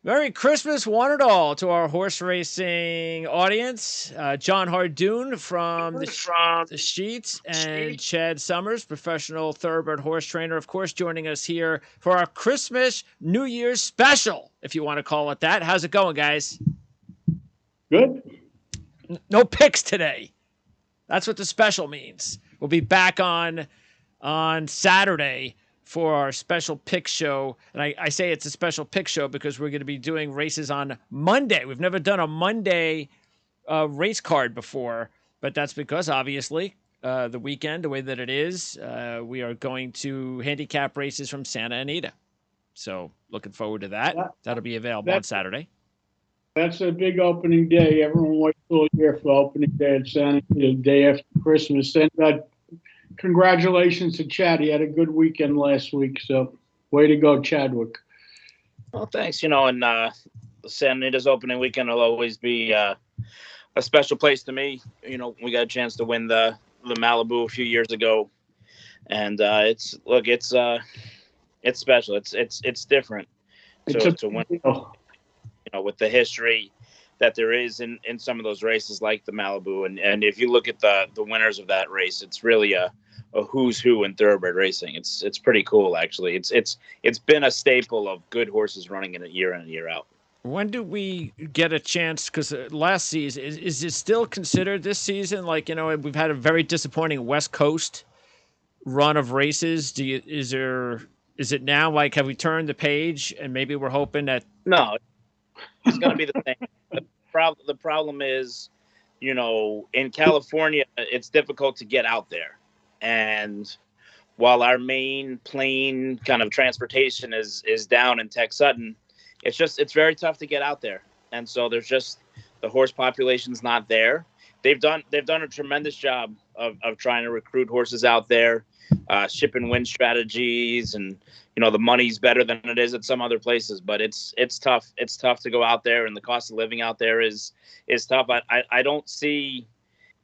Merry Christmas, one and all, to our horse racing audience. Jon Hardoon from the Sheets and Chad Summers, professional thoroughbred horse trainer, of course, joining us here for our Christmas New Year's special, if you want to call it that. How's it going, guys? Good. No picks today. That's what the special means. We'll be back on Saturday for our special pick show. And I say it's a special pick show because we're going to be doing races on Monday. We've never done a Monday race card before, but that's because obviously the weekend, the way that it is, we are going to handicap races from Santa Anita. So looking forward to that. That'll be available on Saturday. That's a big opening day. Everyone waits all year for opening day at Santa Anita, the day after Christmas. And congratulations to Chad. He had a good weekend last week. So way to go, Chadwick. Well, thanks. And Santa Anita's opening weekend will always be a special place to me. We got a chance to win the Malibu a few years ago, and it's special. It's different to win. With the history that there is in some of those races like the Malibu, and if you look at the winners of that race, it's really a who's who in thoroughbred racing. It's pretty cool, actually. It's been a staple of good horses running in a year out. When do we get a chance? Because last season, is it still considered this season? We've had a very disappointing West Coast run of races. Is it now like, have we turned the page and maybe we're hoping that? No, it's going to be the same. The problem is, in California, it's difficult to get out there. And while our main plane kind of transportation is down in Tech Sutton, it's very tough to get out there. And so there's just the horse population's not there. They've done a tremendous job of trying to recruit horses out there, ship and win strategies, and the money's better than it is at some other places, but it's tough. It's tough to go out there, and the cost of living out there is tough. I don't see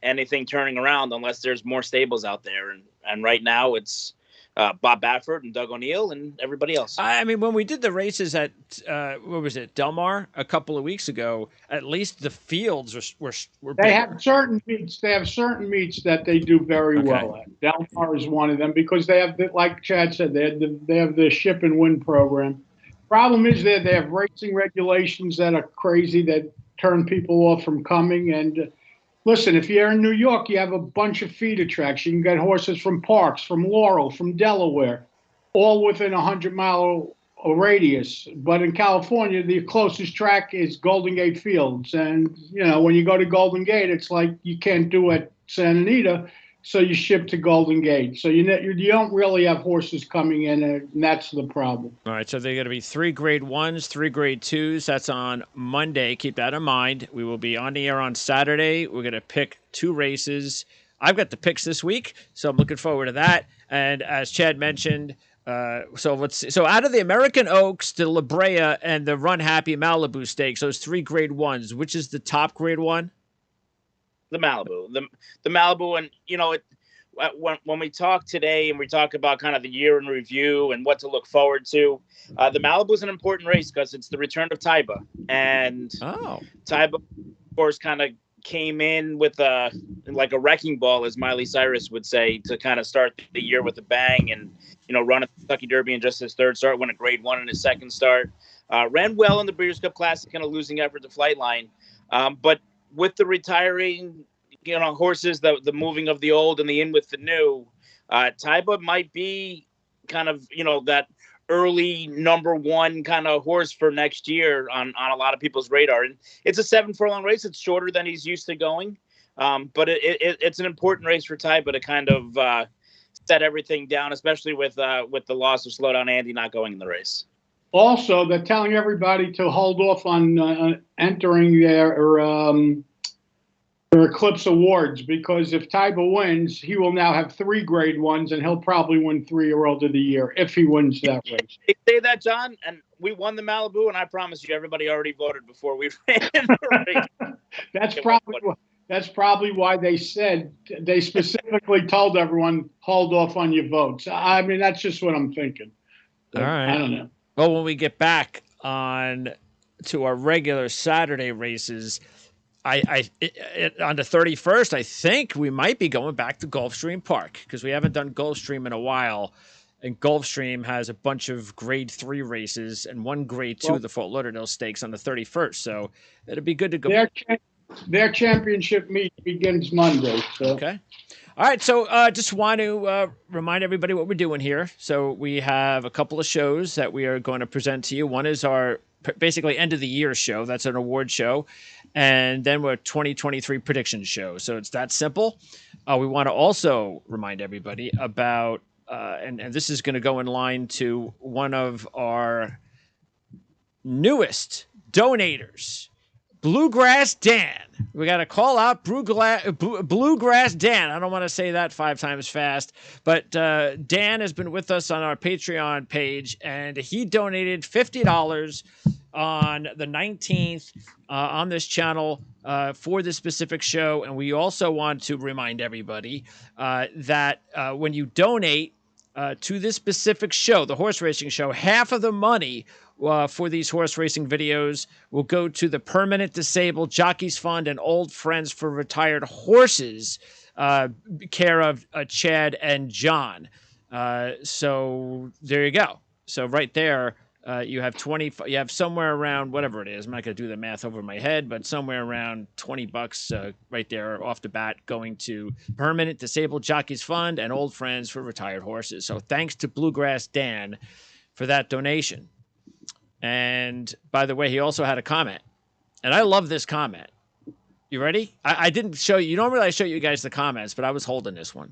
anything turning around unless there's more stables out there, and right now it's Bob Baffert and Doug O'Neill and everybody else. I mean, when we did the races at Del Mar a couple of weeks ago, at least the fields were they bigger. have certain meets. They have certain meets that they do very well at. Del Mar is one of them because they have, like Chad said, they have the ship and win program. Problem is that they have racing regulations that are crazy that turn people off from coming. And listen, if you're in New York, you have a bunch of feeder tracks. You can get horses from Parks, from Laurel, from Delaware, all within 100-mile radius. But in California, the closest track is Golden Gate Fields. And, when you go to Golden Gate, it's like you can't do at Santa Anita, so you ship to Golden Gate. So you don't really have horses coming in, and that's the problem. All right, so they're going to be 3 grade 1s, 3 grade 2s. That's on Monday. Keep that in mind. We will be on the air on Saturday. We're going to pick 2 races. I've got the picks this week, so I'm looking forward to that. And as Chad mentioned, so out of the American Oaks, the La Brea, and the Run Happy Malibu Stakes, those 3 grade 1s, which is the top grade 1? The Malibu, the Malibu, and when we talk today and we talk about kind of the year in review and what to look forward to, the Malibu is an important race because it's the return of Taiba, and Taiba, of course, kind of came in with like a wrecking ball, as Miley Cyrus would say, to kind of start the year with a bang and run a Kentucky Derby in just his 3rd start, win a grade 1 in his 2nd start, ran well in the Breeders' Cup Classic, kind of losing effort to Flightline, but with the retiring, horses, the moving of the old and the in with the new, Taiba might be kind of, that early number 1 kind of horse for next year on a lot of people's radar. And it's a 7-furlong race. It's shorter than he's used to going. But it's an important race for Taiba to kind of set everything down, especially with the loss of Slowdown Andy not going in the race. Also, they're telling everybody to hold off on entering their Eclipse Awards, because if Taiba wins, he will now have 3 grade 1s, and he'll probably win 3-year-old of the year if he wins that race. They say that, John, and we won the Malibu, and I promise you, everybody already voted before we ran the race. That's probably why they specifically told everyone, hold off on your votes. I mean, that's just what I'm thinking. All right. I don't know. Well, when we get back on to our regular Saturday races, on the 31st, I think we might be going back to Gulfstream Park because we haven't done Gulfstream in a while. And Gulfstream has a bunch of grade 3 races and one grade 2, the Fort Lauderdale Stakes on the 31st. So it'd be good to go. Their championship meet begins Monday. So. Okay. All right. So just want to remind everybody what we're doing here. So we have a couple of shows that we are going to present to you. One is our basically end of the year show. That's an award show. And then we're 2023 prediction show. So it's that simple. We want to also remind everybody about, and this is going to go in line to one of our newest donators, Bluegrass Dan. We got to call out Bluegrass Dan. I don't want to say that 5 times fast, but Dan has been with us on our Patreon page, and he donated $50 on the 19th on this channel for this specific show. And we also want to remind everybody that when you donate to this specific show, the horse racing show, half of the money for these horse racing videos will go to the Permanent Disabled Jockeys Fund and Old Friends for Retired Horses, care of Chad and John. So there you go. So right there, you have you have somewhere around whatever it is. I'm not going to do the math over my head, but somewhere around $20 right there off the bat going to Permanent Disabled Jockeys Fund and Old Friends for Retired Horses. So thanks to Bluegrass Dan for that donation. And by the way, he also had a comment, and I love this comment. You ready? I didn't show you. Normally I show you guys the comments, but I was holding this one.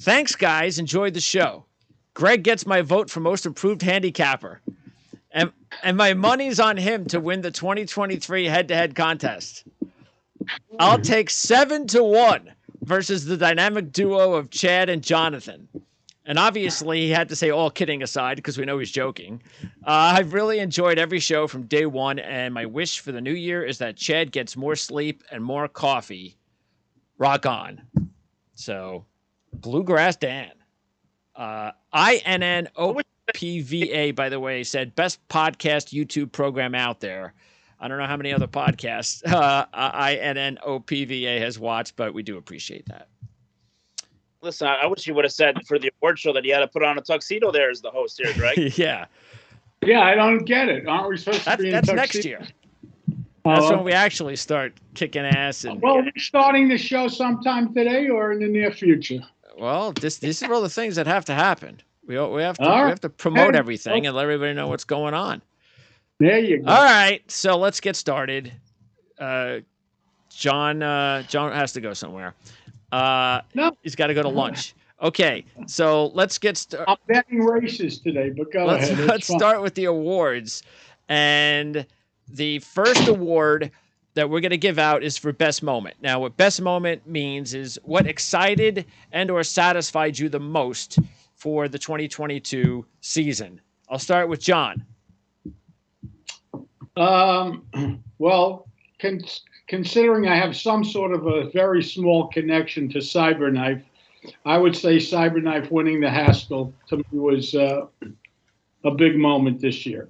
Thanks, guys. Enjoyed the show. Greg gets my vote for most improved handicapper. And my money's on him to win the 2023 head-to-head contest. I'll take 7-1 versus the dynamic duo of Chad and Jonathan. And obviously, he had to say all kidding aside because we know he's joking. I've really enjoyed every show from day one, and my wish for the new year is that Chad gets more sleep and more coffee. Rock on. So, Bluegrass Dan. INNOPVA, by the way, said best podcast YouTube program out there. I don't know how many other podcasts INNOPVA has watched, but we do appreciate that. Listen, I wish you would have said for the award show that you had to put on a tuxedo there as the host here, Greg. Yeah. Yeah, I don't get it. Aren't we supposed to be in tuxedo? That's next year. That's when we actually start kicking ass. And well, we're starting the show sometime today or in the near future. Well, these are all the things that have to happen. We have to promote everything and let everybody know what's going on. There you go. All right, so let's get started. John has to go somewhere. No, he's got to go to lunch. Okay, so let's get started. I'm betting races today, but go ahead. Let's start with the awards. And the first award that we're going to give out is for best moment. Now, what best moment means is what excited and or satisfied you the most for the 2022 season. I'll start with John. Well, considering I have some sort of a very small connection to Cyberknife, I would say Cyberknife winning the Haskell to me was a big moment this year.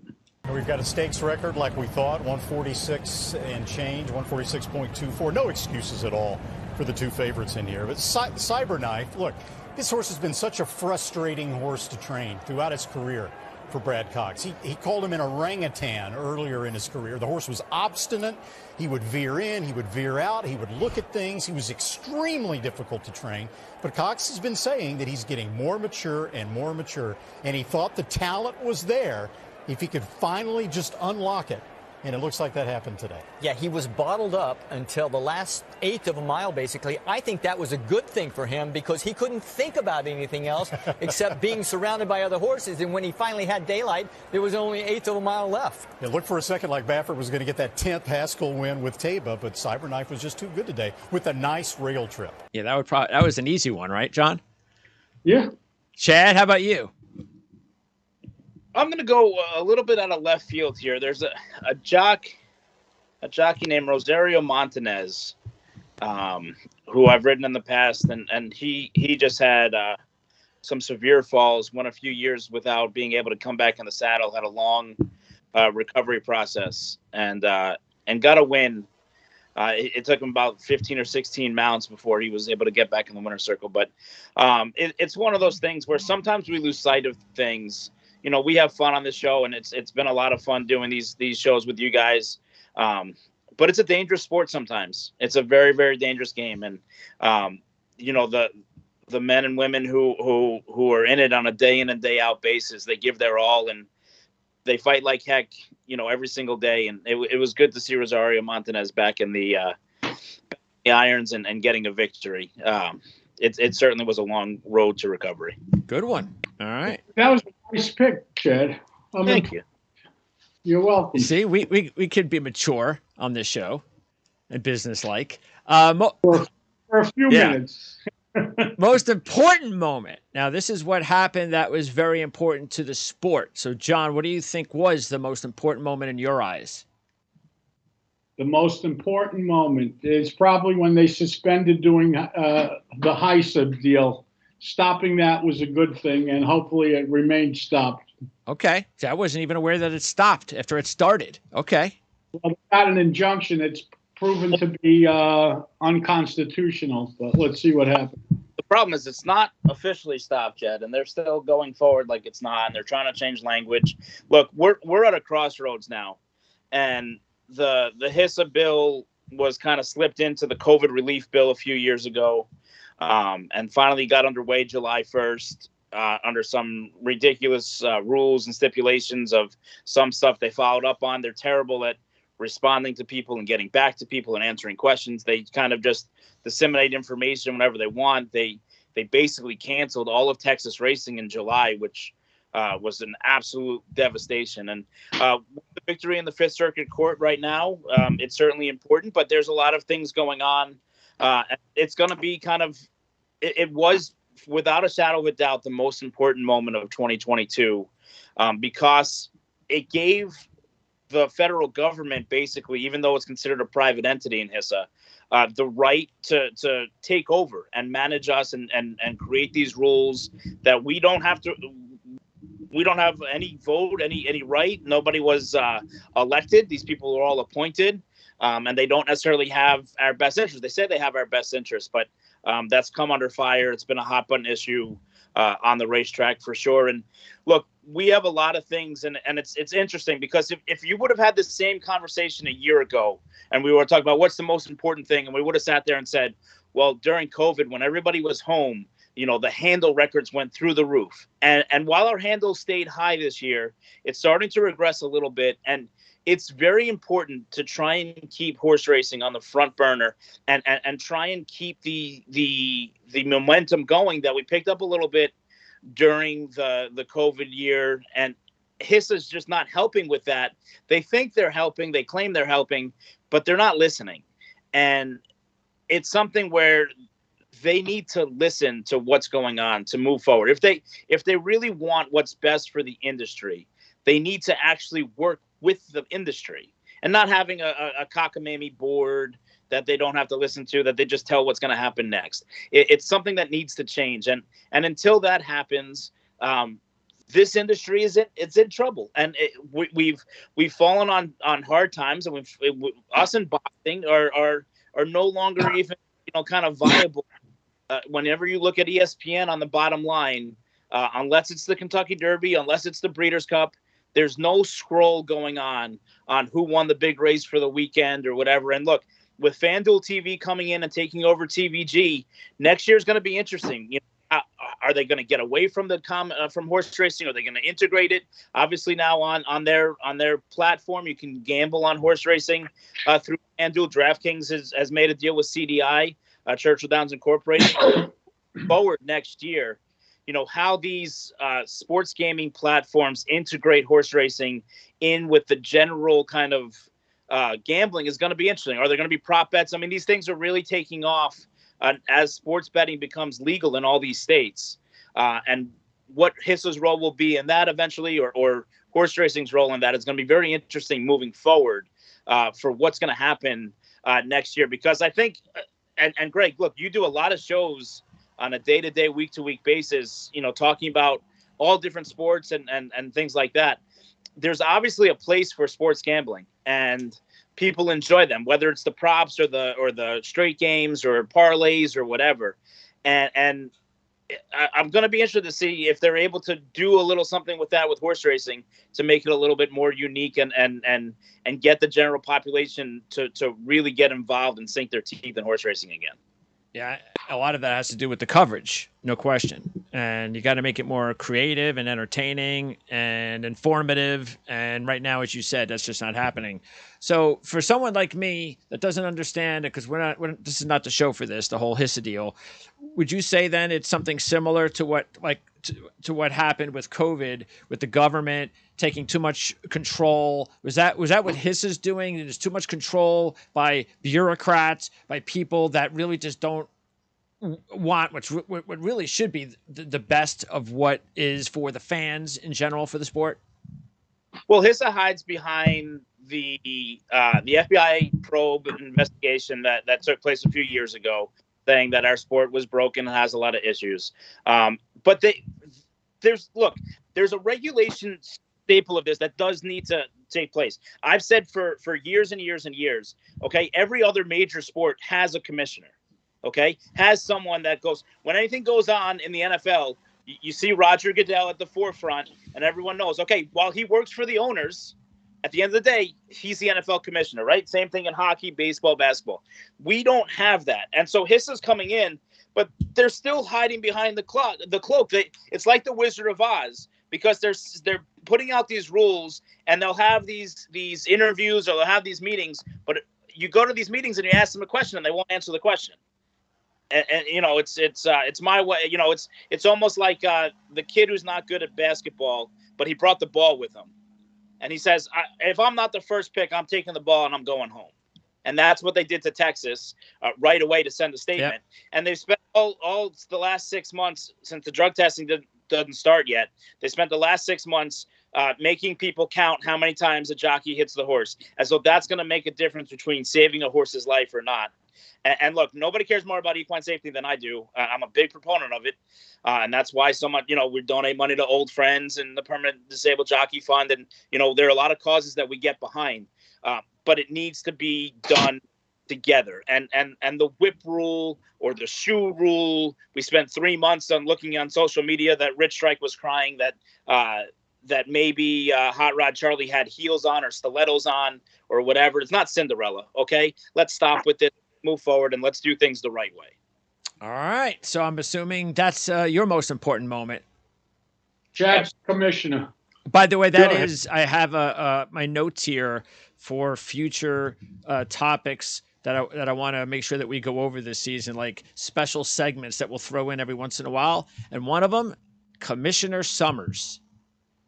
We've got a stakes record like we thought, 146 and change, 146.24. No excuses at all for the two favorites in here. But Cyberknife, look, this horse has been such a frustrating horse to train throughout his career for Brad Cox. He called him an orangutan earlier in his career. The horse was obstinate. He would veer in, he would veer out, he would look at things. He was extremely difficult to train. But Cox has been saying that he's getting more mature, and he thought the talent was there if he could finally just unlock it. And it looks like that happened today. Yeah, he was bottled up until the last eighth of a mile, basically. I think that was a good thing for him because he couldn't think about anything else except being surrounded by other horses. And when he finally had daylight, there was only an eighth of a mile left. It looked for a second like Baffert was going to get that 10th Haskell win with Taba, but Cyberknife was just too good today with a nice rail trip. Yeah, that was an easy one, right, John? Yeah. Chad, how about you? I'm going to go a little bit out of left field here. There's a jockey named Rosario Montanez, who I've ridden in the past, and he just had some severe falls, went a few years without being able to come back in the saddle, had a long recovery process and got a win. It took him about 15 or 16 mounts before he was able to get back in the winner's circle. But it's one of those things where sometimes we lose sight of things. You know, we have fun on this show, and it's been a lot of fun doing these shows with you guys. But it's a dangerous sport sometimes. It's a very, very dangerous game. And, you know, the men and women who are in it on a day in and day out basis, they give their all and they fight like heck, you know, every single day. And it was good to see Rosario Montanez back in the irons and getting a victory. It certainly was a long road to recovery. Good one. All right. That was a nice pick, Chad. Thank you. You're welcome. See, we could be mature on this show and businesslike. For a few minutes. Most important moment. Now, this is what happened that was very important to the sport. So, John, what do you think was the most important moment in your eyes? The most important moment is probably when they suspended doing the HISA deal. Stopping that was a good thing, and hopefully it remained stopped. Okay. So I wasn't even aware that it stopped after it started. Okay. Well, they got an injunction. It's proven to be unconstitutional, but let's see what happens. The problem is it's not officially stopped yet, and they're still going forward like it's not, and they're trying to change language. Look, we're at a crossroads now, and the HISA bill was kind of slipped into the COVID relief bill a few years ago, and finally got underway July 1st under some ridiculous rules and stipulations of some stuff they followed up on. They're terrible at responding to people and getting back to people and answering questions. They kind of just disseminate information whenever they want. They basically canceled all of Texas racing in July, which was an absolute devastation. And the victory in the Fifth Circuit Court right now, it's certainly important, but there's a lot of things going on. It's going to be kind of, it was without a shadow of a doubt the most important moment of 2022 because it gave the federal government, basically, even though it's considered a private entity in HISA, the right to take over and manage us and create these rules that we don't have any vote, any right. Nobody was elected. These people are all appointed, and they don't necessarily have our best interest. They say they have our best interest, but that's come under fire. It's been a hot button issue on the racetrack for sure. And look, we have a lot of things, and it's interesting because if you would have had the same conversation a year ago and we were talking about what's the most important thing, and we would have sat there and said, well, during COVID, when everybody was home, you know, the handle records went through the roof. And while our handle stayed high this year, it's starting to regress a little bit. And it's very important to try and keep horse racing on the front burner and try and keep the momentum going that we picked up a little bit during the COVID year. And HISA is just not helping with that. They think they're helping, they claim they're helping, but they're not listening. And it's something where they need to listen to what's going on to move forward. If they really want what's best for the industry, they need to actually work with the industry and not having a cockamamie board that they don't have to listen to, that they just tell what's going to happen next. It's something that needs to change. And until that happens, this industry it's in trouble. And we've fallen on hard times, and us in boxing are no longer even, you know, kind of viable. Whenever you look at ESPN on the bottom line, unless it's the Kentucky Derby, unless it's the Breeders' Cup, there's no scroll going on who won the big race for the weekend or whatever. And look, with FanDuel TV coming in and taking over TVG, next year is going to be interesting. You know, are they going to get away from from horse racing? Are they going to integrate it? Obviously, now on their platform, you can gamble on horse racing through FanDuel. DraftKings has made a deal with CDI, Churchill Downs Incorporated. Forward next year, you know, how these sports gaming platforms integrate horse racing in with the general kind of gambling is going to be interesting. Are there going to be prop bets? I mean, these things are really taking off as sports betting becomes legal in all these states. And what HISA's role will be in that eventually, or horse racing's role in that, is going to be very interesting moving forward for what's going to happen next year. Because I think, and Greg, look, you do a lot of shows on a day-to-day, week-to-week basis, you know, talking about all different sports and things like that. there's obviously a place for sports gambling, and people enjoy them, whether it's the props or the straight games or parlays or whatever. And I'm going to be interested to see if they're able to do a little something with that with horse racing to make it a little bit more unique and get the general population to really get involved and sink their teeth in horse racing again. Yeah, a lot of that has to do with the coverage, no question. And you got to make it more creative and entertaining and informative. And right now, as you said, that's just not happening. So for someone like me that doesn't understand it, because this is not the show for this, the whole HISA deal, would you say then it's something similar to what to what happened with COVID, with the government taking too much control? Was that what HISA is doing? There's too much control by bureaucrats, by people that really just don't want what really should be the best of what is for the fans in general for the sport? Well, HISA hides behind the FBI probe investigation that took place a few years ago, saying that our sport was broken and has a lot of issues. But there's a regulation staple of this that does need to take place. I've said for years and years and years, okay, every other major sport has a commissioner, okay, has someone that goes, when anything goes on in the NFL, you see Roger Goodell at the forefront, and everyone knows, okay, while he works for the owners, at the end of the day, he's the NFL commissioner, right? Same thing in hockey, baseball, basketball. We don't have that. And so HISA's coming in, but they're still hiding behind the cloak. It's like the Wizard of Oz, because they're putting out these rules, and they'll have these interviews, or they'll have these meetings, but you go to these meetings and you ask them a question and they won't answer the question. And you know, it's my way. You know, it's almost like the kid who's not good at basketball, but he brought the ball with him. And he says, if I'm not the first pick, I'm taking the ball and I'm going home. And that's what they did to Texas right away to send a statement. Yep. And they've spent all the last 6 months, since the drug testing doesn't start yet, they spent the last 6 months making people count how many times a jockey hits the horse, as though that's going to make a difference between saving a horse's life or not. And look, nobody cares more about equine safety than I do. I'm a big proponent of it. And that's why so much, we donate money to Old Friends and the Permanent Disabled Jockey Fund. And, there are a lot of causes that we get behind. But it needs to be done together. And the whip rule or the shoe rule, we spent 3 months on looking on social media that Rich Strike was crying that maybe Hot Rod Charlie had heels on or stilettos on or whatever. It's not Cinderella, okay? Let's stop with it, move forward, and let's do things the right way. All right. So I'm assuming that's your most important moment. Chad's commissioner. By the way, that is, I have my notes here for future topics that I want to make sure that we go over this season, like special segments that we'll throw in every once in a while. And one of them, Commissioner Summers.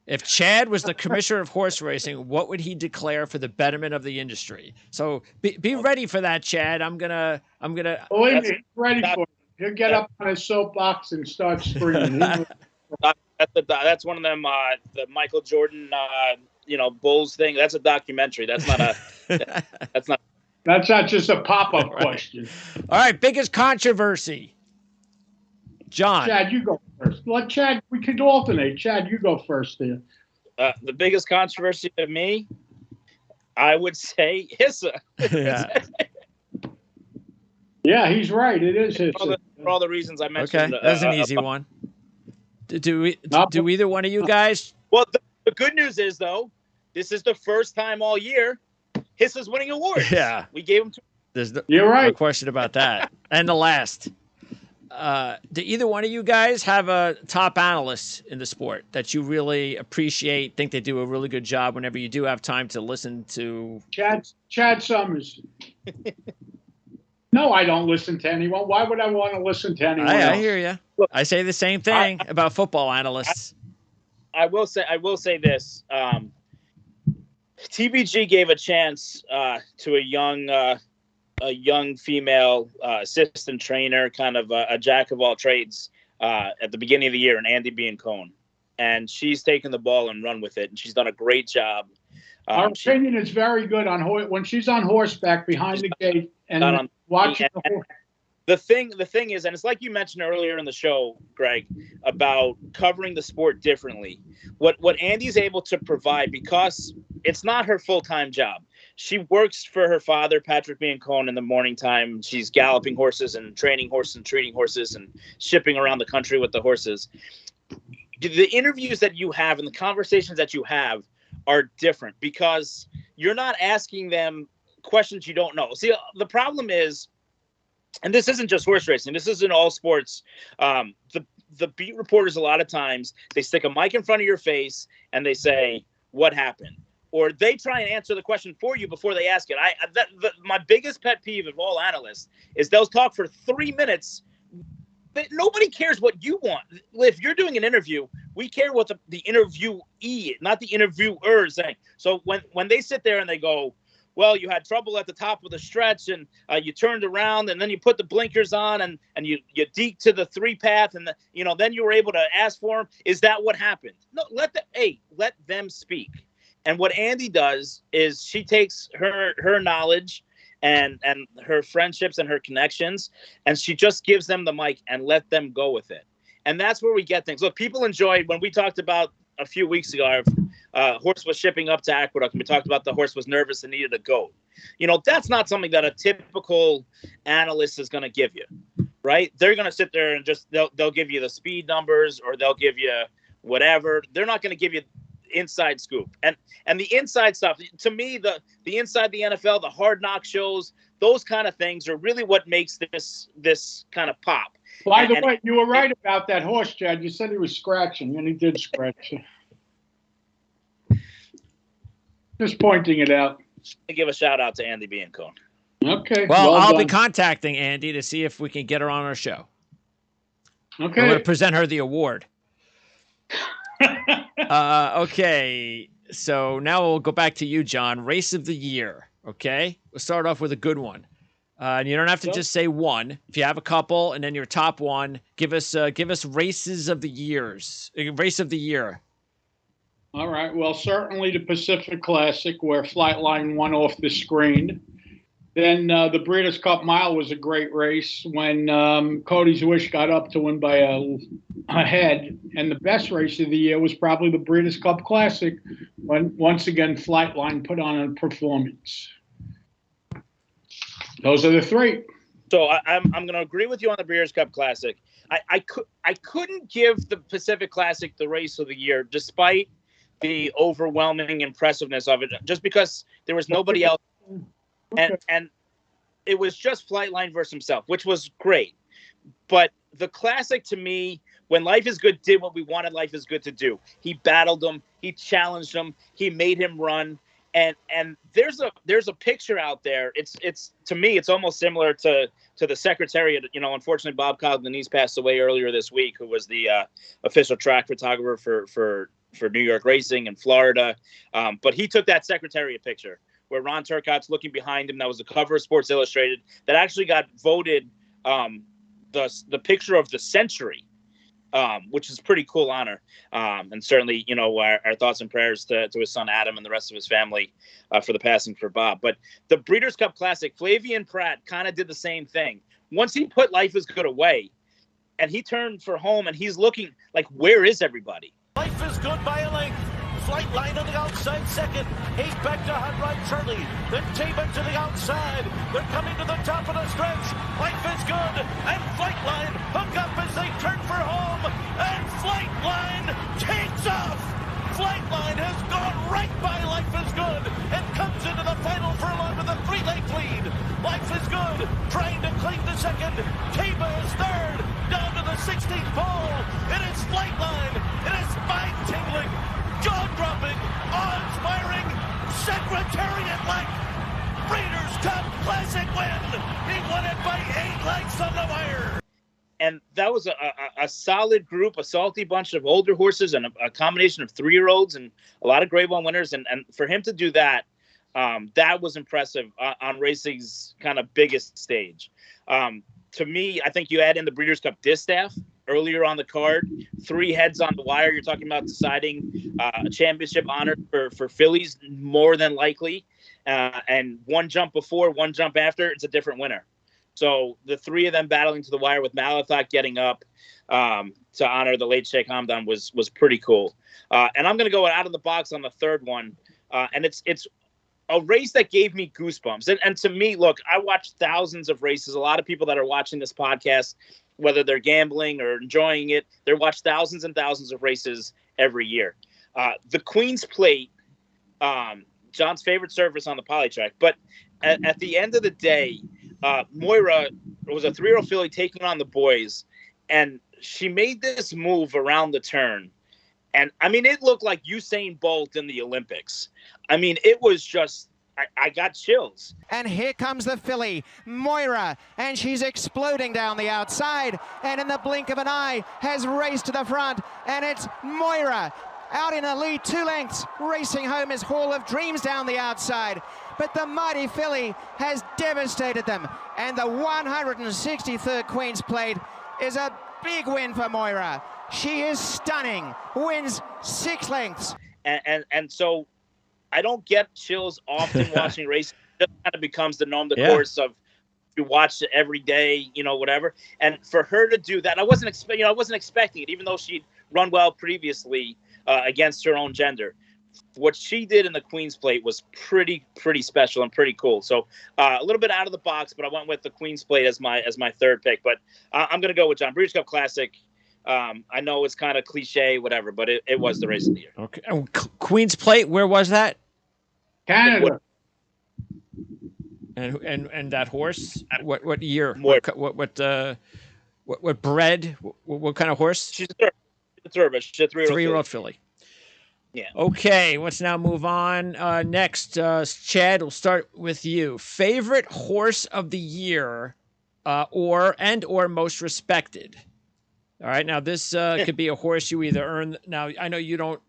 If Chad was the commissioner of horse racing, what would he declare for the betterment of the industry? So be ready for that, Chad. I'm gonna. Believe me, ready for it. He'll get up on his soapbox and start screaming. That's one of them. The Michael Jordan, Bulls thing. That's a documentary. That's not a. That's not. That's not just a pop-up question. All right, biggest controversy. John. Chad, you go first. Let Chad, we could alternate. Chad, you go first there. The biggest controversy to me, I would say HISA. Yeah. Yeah, he's right. It is HISA. For all the reasons I mentioned. Okay, that's an easy one. Do either one of you guys? Well, the good news is, though, this is the first time all year HISA's winning awards. Yeah. We gave him You're right. No question about that. And the last. Do either one of you guys have a top analyst in the sport that you really appreciate, think they do a really good job whenever you do have time to listen to? Chad Summers. No, I don't listen to anyone. Why would I want to listen to anyone else? I hear you. Look, I say the same thing about football analysts. I will say this. TBG gave a chance to a young female assistant trainer, kind of a jack of all trades at the beginning of the year, and Andy Biancone. And she's taken the ball and run with it, and she's done a great job. Our opinion is very good on when she's on horseback behind the gate and watching the horse. The thing is, and it's like you mentioned earlier in the show, Greg, about covering the sport differently. What Andy's able to provide, because it's not her full-time job. She works for her father, Patrick Biancone, in the morning time. She's galloping horses and training horses and treating horses and shipping around the country with the horses. The interviews that you have and the conversations that you have are different because you're not asking them questions you don't know. See, the problem is, and this isn't just horse racing, this is in all sports. The beat reporters, a lot of times, they stick a mic in front of your face and they say, what happened? Or they try and answer the question for you before they ask it. My biggest pet peeve of all analysts is they'll talk for 3 minutes. Nobody cares what you want. If you're doing an interview, we care what the interviewee, not the interviewer, is saying. So when they sit there and they go, well, you had trouble at the top of the stretch and you turned around and then you put the blinkers on and you deked to the 3-path and then you were able to ask for him. Is that what happened? No, let them speak. And what Andy does is she takes her knowledge and her friendships and her connections, and she just gives them the mic and let them go with it. And that's where we get things. Look, people enjoyed when we talked about a few weeks ago, horse was shipping up to Aqueduct, and we talked about the horse was nervous and needed a goat. That's not something that a typical analyst is going to give you, right? They're going to sit there and just they'll give you the speed numbers or they'll give you whatever. They're not going to give you inside scoop. And the inside stuff, to me, the inside the NFL, the hard knock shows, those kind of things are really what makes this kind of pop. By the way, you were right about that horse, Chad. You said he was scratching, and he did scratch. Just pointing it out. I give a shout out to Andy Biancone. Okay. Well, I'll done. be contacting Andy to see if we can get her on our show. Okay. I'm going to present her the award. Okay. So now we'll go back to you, John. Race of the year. Okay. We'll start off with a good one. And you don't have to just say one. If you have a couple, and then your top one, give us races of the years. Race of the year. All right. Well, certainly the Pacific Classic, where Flightline won off the screen. Then the Breeders' Cup Mile was a great race when Cody's Wish got up to win by a head. And the best race of the year was probably the Breeders' Cup Classic, when once again Flightline put on a performance. Those are the three. So I'm going to agree with you on the Breeders' Cup Classic. I couldn't give the Pacific Classic the race of the year, despite the overwhelming impressiveness of it, just because there was nobody else, and it was just Flightline versus himself, which was great. But the Classic, to me, when Life is Good did what we wanted Life is Good to do. He battled him, he challenged him, he made him run. And there's a picture out there. It's to me, it's almost similar to the Secretariat. Unfortunately, Bob Coglanese passed away earlier this week, who was the official track photographer for New York Racing in Florida. But he took that Secretariat picture where Ron Turcotte's looking behind him. That was the cover of Sports Illustrated. That actually got voted the picture of the century. Which is a pretty cool honor. And certainly, our thoughts and prayers to his son, Adam, and the rest of his family for the passing for Bob. But the Breeders' Cup Classic, Flavian Pratt kind of did the same thing. Once he put Life is Good away and he turned for home and he's looking like, where is everybody? Life is Good by a length. Flightline on the outside second. 8 back to Hot Rod Charlie. Then Taban to the outside. They're coming to the top of the stretch. Life is Good. And Flightline hook up as they turn for home. And Flightline takes off. Flightline has gone right by Life is Good and comes into the final furlong with a 3-length lead. Life is Good trying to cling to second. Taba is third. Down to the 16th pole. It is Flightline. It is spine-tingling, jaw-dropping, awe-inspiring, Secretariat-like Breeders' Cup Classic win. He won it by 8 lengths on the wire. And that was a solid group, a salty bunch of older horses and a combination of 3-year-olds and a lot of Grade 1 winners. And for him to do that, that was impressive on racing's kind of biggest stage. To me, I think you add in the Breeders' Cup Distaff earlier on the card, 3 heads on the wire. You're talking about deciding a championship honor for fillies, more than likely. And one jump before, one jump after, it's a different winner. So the three of them battling to the wire with Malathot getting up to honor the late Sheikh Hamdan was pretty cool. And I'm going to go out of the box on the third one. And it's a race that gave me goosebumps. And to me, look, I watched thousands of races. A lot of people that are watching this podcast, whether they're gambling or enjoying it, they watch thousands and thousands of races every year. The Queen's Plate, John's favorite surface on the polytrack. But at the end of the day, Moira was a 3-year-old filly taking on the boys, and she made this move around the turn. And, I mean, it looked like Usain Bolt in the Olympics. I mean, it was just, I got chills. And here comes the filly, Moira, and she's exploding down the outside, and in the blink of an eye has raced to the front, and it's Moira out in a lead 2 lengths, racing home his Hall of Dreams down the outside. But the mighty filly has devastated them, and the 163rd Queen's Plate is a big win for Moira. She is stunning, wins 6 lengths. And so I don't get chills often watching races. It just kind of becomes the norm, the course of you watch it every day, whatever. And for her to do that, I wasn't expecting it, even though she'd run well previously against her own gender. What she did in the Queen's Plate was pretty special and pretty cool. So a little bit out of the box, but I went with the Queen's Plate as my third pick. But I'm going to go with John. Breeders' Cup Classic. I know it's kind of cliche, whatever, but it was the race of the year. Okay. Queen's Plate, where was that? Canada. And that horse? What year? What bred? What kind of horse? She's a thoroughbred. She's a 3-year-old filly. Yeah. Okay, let's now move on. Next, Chad, we'll start with you. Favorite horse of the year, or most respected. All right, now this could be a horse you either earn. Now I know you don't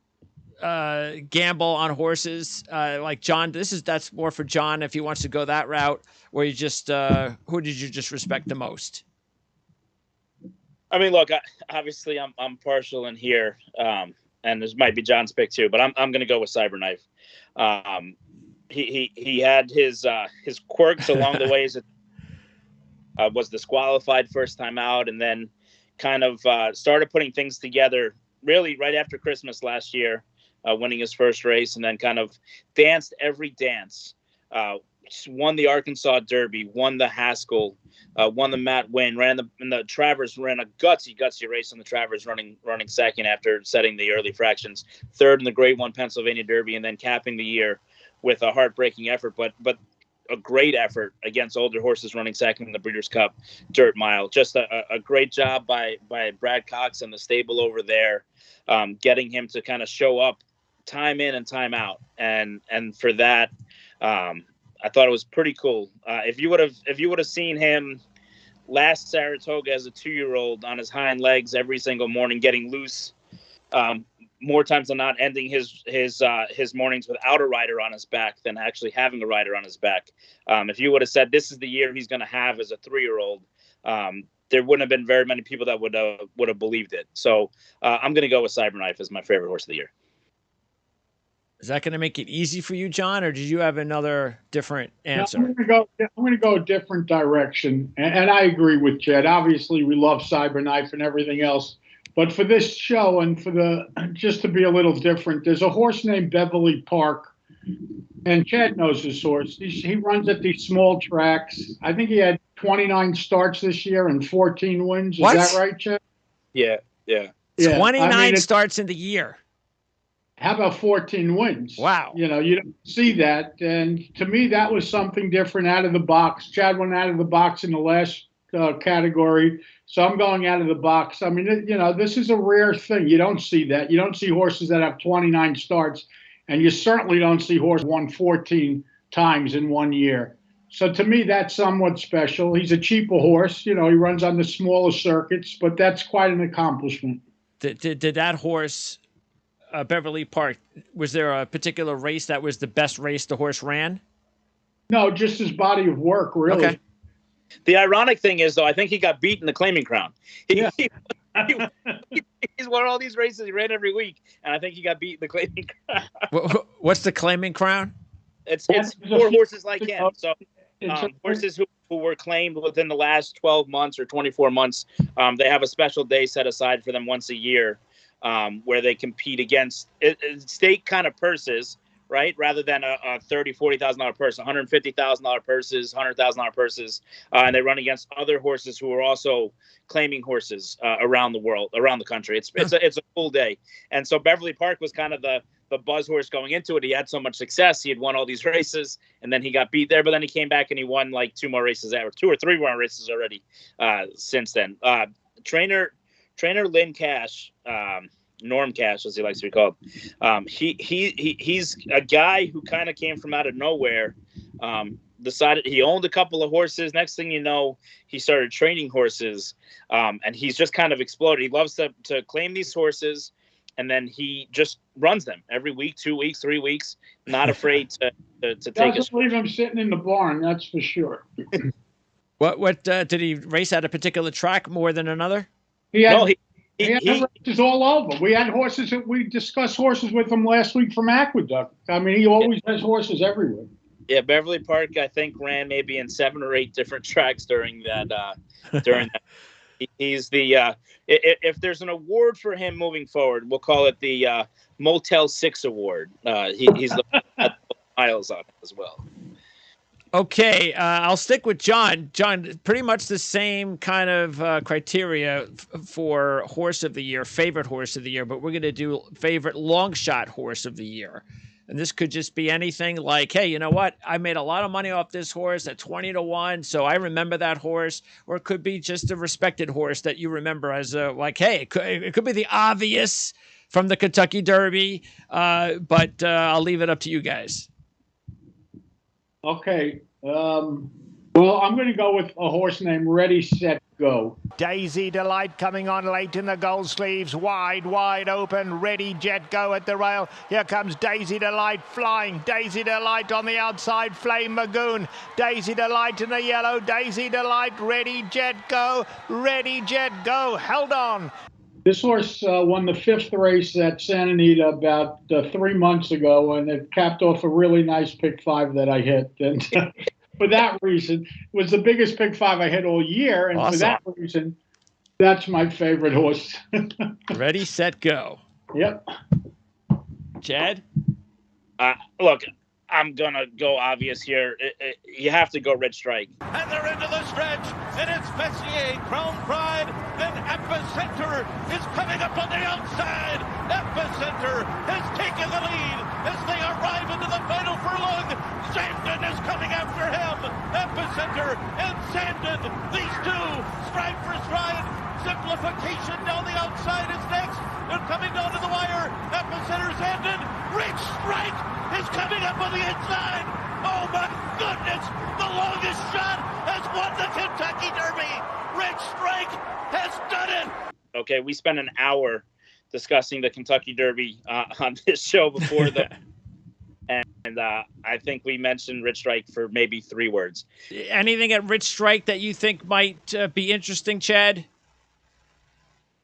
gamble on horses like John. That's more for John if he wants to go that route. Or you just who did you just respect the most? I mean, look, obviously I'm partial in here. And this might be John's pick too, but I'm going to go with Cyberknife. He had his quirks along the way. As it was disqualified first time out, and then kind of started putting things together really right after Christmas last year, winning his first race, and then kind of danced every dance. Won the Arkansas Derby, won the Haskell, won the Matt Winn, ran the Travers, ran a gutsy race on the Travers, running second after setting the early fractions, third in the Grade 1 Pennsylvania Derby, and then capping the year with a heartbreaking effort, but a great effort against older horses, running second in the Breeders' Cup Dirt Mile. Just a great job by Brad Cox and the stable over there, getting him to kind of show up time in and time out, and for that. I thought it was pretty cool. If you would have seen him last Saratoga as a 2-year-old on his hind legs every single morning, getting loose, more times than not, ending his mornings without a rider on his back than actually having a rider on his back. If you would have said this is the year he's going to have as a 3-year-old, there wouldn't have been very many people that would have believed it. So I'm going to go with Cyberknife as my favorite horse of the year. Is that going to make it easy for you, John, or did you have another different answer? I'm going to go a different direction, and I agree with Chad. Obviously, we love Cyberknife and everything else, but for this show and just to be a little different, there's a horse named Beverly Park, and Chad knows this horse. He runs at these small tracks. I think he had 29 starts this year and 14 wins. Is that right, Chad? Yeah. 29 starts in the year. How about 14 wins? Wow. You don't see that. And to me, that was something different out of the box. Chad went out of the box in the last category. So I'm going out of the box. I mean, this is a rare thing. You don't see that. You don't see horses that have 29 starts. And you certainly don't see horses won 14 times in 1 year. So to me, that's somewhat special. He's a cheaper horse. He runs on the smaller circuits, but that's quite an accomplishment. Did that horse... Beverly Park, was there a particular race that was the best race the horse ran? No, just his body of work, really. Okay. The ironic thing is, though, I think he got beat in the Claiming Crown. He's won all these races. He ran every week, and I think he got beat in the Claiming Crown. What's the Claiming Crown? It's 4 horses like him. So horses who who were claimed within the last 12 months or 24 months, they have a special day set aside for them once a year, where they compete against state kind of purses, right? Rather than a $30,000, $40,000 purse, $150,000 purses, $100,000 purses, and they run against other horses who are also claiming horses around the world, around the country. It's a full day, and so Beverly Park was kind of the buzz horse going into it. He had so much success. He had won all these races, and then he got beat there. But then he came back and he won like 2 more races, or 2 or 3 more races already since then. Trainer Lynn Cash. Norm Cash, as he likes to be called. He's a guy who kind of came from out of nowhere. Decided he owned a couple of horses. Next thing you know, he started training horses, and he's just kind of exploded. He loves to claim these horses, and then he just runs them every week, 2 weeks, 3 weeks. Not afraid to take. Doesn't leave him sitting in the barn, that's for sure. What did he race at a particular track more than another? He had races all over. We had horses. We discussed horses with him last week from Aqueduct. I mean, he always has horses everywhere. Yeah, Beverly Park, I think, ran maybe in 7 or 8 different tracks during that. He's the if there's an award for him moving forward, we'll call it the Motel 6 award. He's the miles on it as well. Okay, I'll stick with John. John, pretty much the same kind of criteria for horse of the year, favorite horse of the year, but we're going to do favorite long shot horse of the year. And this could just be anything like, hey, you know what? I made a lot of money off this horse at 20-1, so I remember that horse. Or it could be just a respected horse that you remember as like, hey, it could be the obvious from the Kentucky Derby, but I'll leave it up to you guys. Okay. Well, I'm going to go with a horse named Ready, Set, Go. Daisy Delight coming on late in the gold sleeves. Wide open. Ready, Jet, Go at the rail. Here comes Daisy Delight flying. Daisy Delight on the outside. Flame Magoon. Daisy Delight in the yellow. Daisy Delight. Ready, Jet, Go. Ready, Jet, Go. Held on. This horse won the 5th race at Santa Anita about 3 months ago, and it capped off a really nice pick 5 that I hit. And for that reason, it was the biggest pick 5 I hit all year. And awesome. For that reason, that's my favorite horse. Ready, Set, Go. Yep. Chad? Look, I'm going to go obvious here. You have to go Red Strike. And they're into the stretch, and it's Messier, Crown Pride, and Epicenter is coming up on the outside. Epicenter has taken the lead as they arrive into the final furlong. Sandon is coming after him. Epicenter and Sandon, these two, stride for stride. Simplification down the outside is next. They're coming down to the wire. Epicenter, Sandon, Rich Strike is coming up on the inside. Oh my goodness, the longest shot has won the Kentucky Derby. Rich Strike has done it. Okay, we spent an hour discussing the Kentucky Derby on this show before the and I think we mentioned Rich Strike for maybe 3 words. Anything at Rich Strike that you think might be interesting, Chad?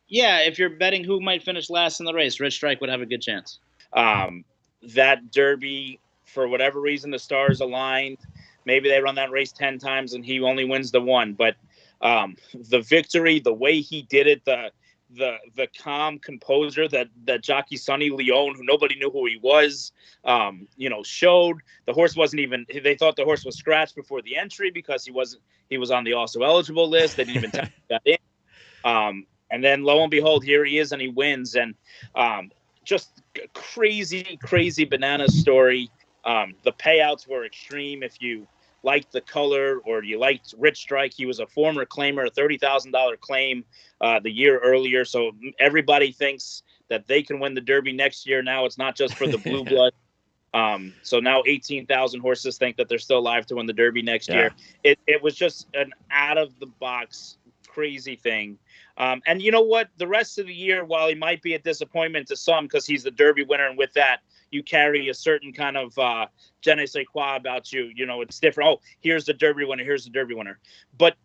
Yeah, if you're betting who might finish last in the race, Rich Strike would have a good chance. That Derby, for whatever reason, the stars aligned. Maybe they run that race 10 times and he only wins the 1. But the victory, the way he did it, the calm composure that jockey Sonny Leone, who nobody knew who he was, showed. The horse wasn't even. They thought the horse was scratched before the entry because he was on the also eligible list. They didn't even tell him he got in. And then lo and behold, here he is and he wins. And just crazy bananas story. The payouts were extreme. If you liked the color or you liked Rich Strike, he was a former claimer, a $30,000 claim the year earlier. So everybody thinks that they can win the Derby next year. Now it's not just for the blue blood. So now 18,000 horses think that they're still alive to win the Derby next year. It was just an out of the box crazy thing. And you know what? The rest of the year, while he might be a disappointment to some because he's the Derby winner, and with that, you carry a certain kind of je ne sais quoi about you. You know, it's different. Oh, here's the Derby winner. Here's the Derby winner. But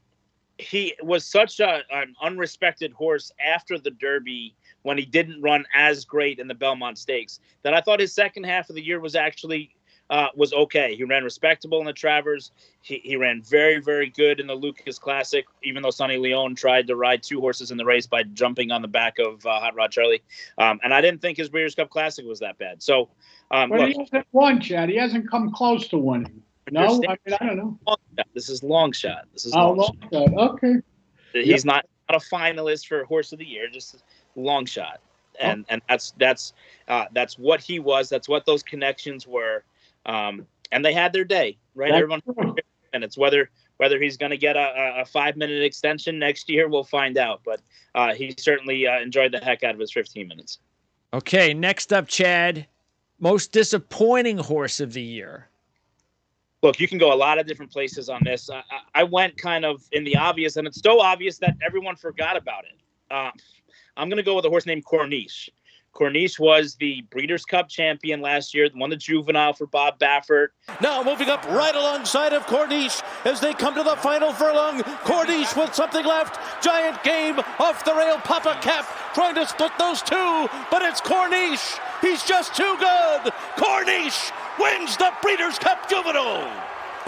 he was such an unrespected horse after the Derby when he didn't run as great in the Belmont Stakes that I thought his second half of the year was actually was okay. He ran respectable in the Travers. He ran very, very good in the Lucas Classic, even though Sonny Leone tried to ride 2 horses in the race by jumping on the back of Hot Rod Charlie. And I didn't think his Breeders' Cup Classic was that bad. So, but look, he hasn't won, Chad. He hasn't come close to winning. No, I mean, I don't know. This is long shot. This is long shot. Okay. He's not a finalist for Horse of the Year, just long shot. And that's what he was. That's what those connections were. And they had their day, right? Everyone minutes. Whether he's going to get a 5-minute extension next year, we'll find out. But he certainly enjoyed the heck out of his 15 minutes. Okay, next up, Chad, most disappointing horse of the year. Look, you can go a lot of different places on this. I went kind of in the obvious, and it's so obvious that everyone forgot about it. I'm going to go with a horse named Corniche. Corniche was the Breeders' Cup champion last year, won the Juvenile for Bob Baffert. Now moving up right alongside of Corniche as they come to the final furlong. Corniche with something left. Giant Game off the rail. Papa Cap trying to split those two, but it's Corniche. He's just too good. Corniche wins the Breeders' Cup Juvenile.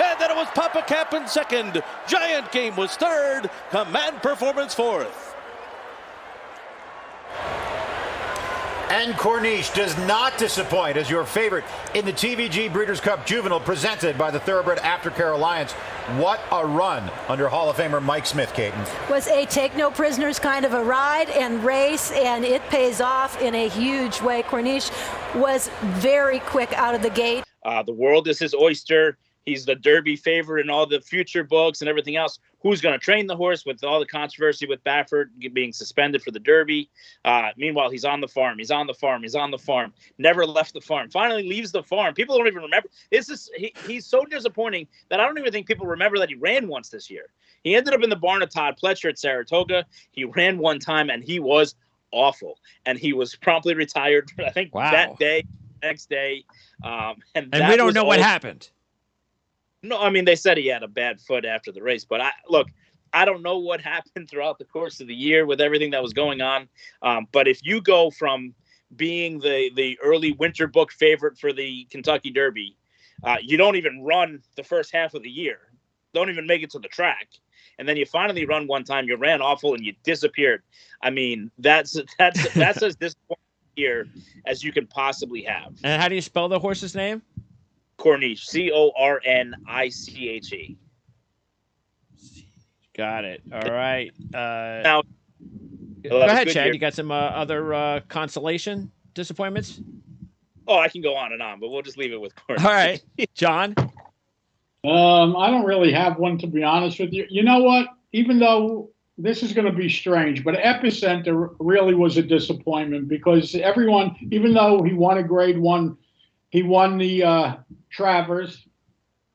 And then it was Papa Cap in second. Giant Game was third. Command Performance fourth. And Corniche does not disappoint as your favorite in the TVG Breeders' Cup Juvenile presented by the Thoroughbred Aftercare Alliance. What a run under Hall of Famer Mike Smith, Caton. Was a take no prisoners kind of a ride and race, and it pays off in a huge way. Corniche was very quick out of the gate. The world is his oyster. He's the Derby favorite in all the future books and everything else. Who's going to train the horse with all the controversy with Baffert being suspended for the Derby? Meanwhile, he's on the farm. He's on the farm. He's on the farm. Never left the farm. Finally leaves the farm. People don't even remember. He's so disappointing that I don't even think people remember that he ran once this year. He ended up in the barn of Todd Pletcher at Saratoga. He ran one time, and he was awful. And he was promptly retired, I think, that day, next day. And we don't know what happened. No, I mean, they said he had a bad foot after the race, but I don't know what happened throughout the course of the year with everything that was going on. But if you go from being the early winter book favorite for the Kentucky Derby, you don't even run the first half of the year, don't even make it to the track. And then you finally run one time, you ran awful and you disappeared. I mean, that's as disappointing here as you can possibly have. And how do you spell the horse's name? Corniche, Corniche. Got it. All right. Now, go ahead, Chad. You got some other consolation disappointments? Oh, I can go on and on, but we'll just leave it with Corniche. All right, John. I don't really have one, to be honest with you. You know what? Even though this is going to be strange, but Epicenter really was a disappointment because everyone, even though he won a Grade 1, he won the Travers.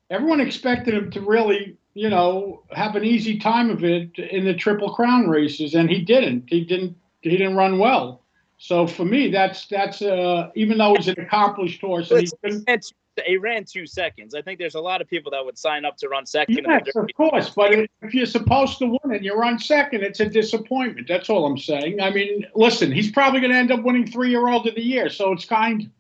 Everyone expected him to really, have an easy time of it in the Triple Crown races, and he didn't. He didn't run well. So for me, that's even though he's an accomplished horse, he ran 2 seconds. I think there's a lot of people that would sign up to run second. Yes, of course. But if you're supposed to win and you run second, it's a disappointment. That's all I'm saying. I mean, listen, he's probably going to end up winning 3-year-old of the year, so it's kind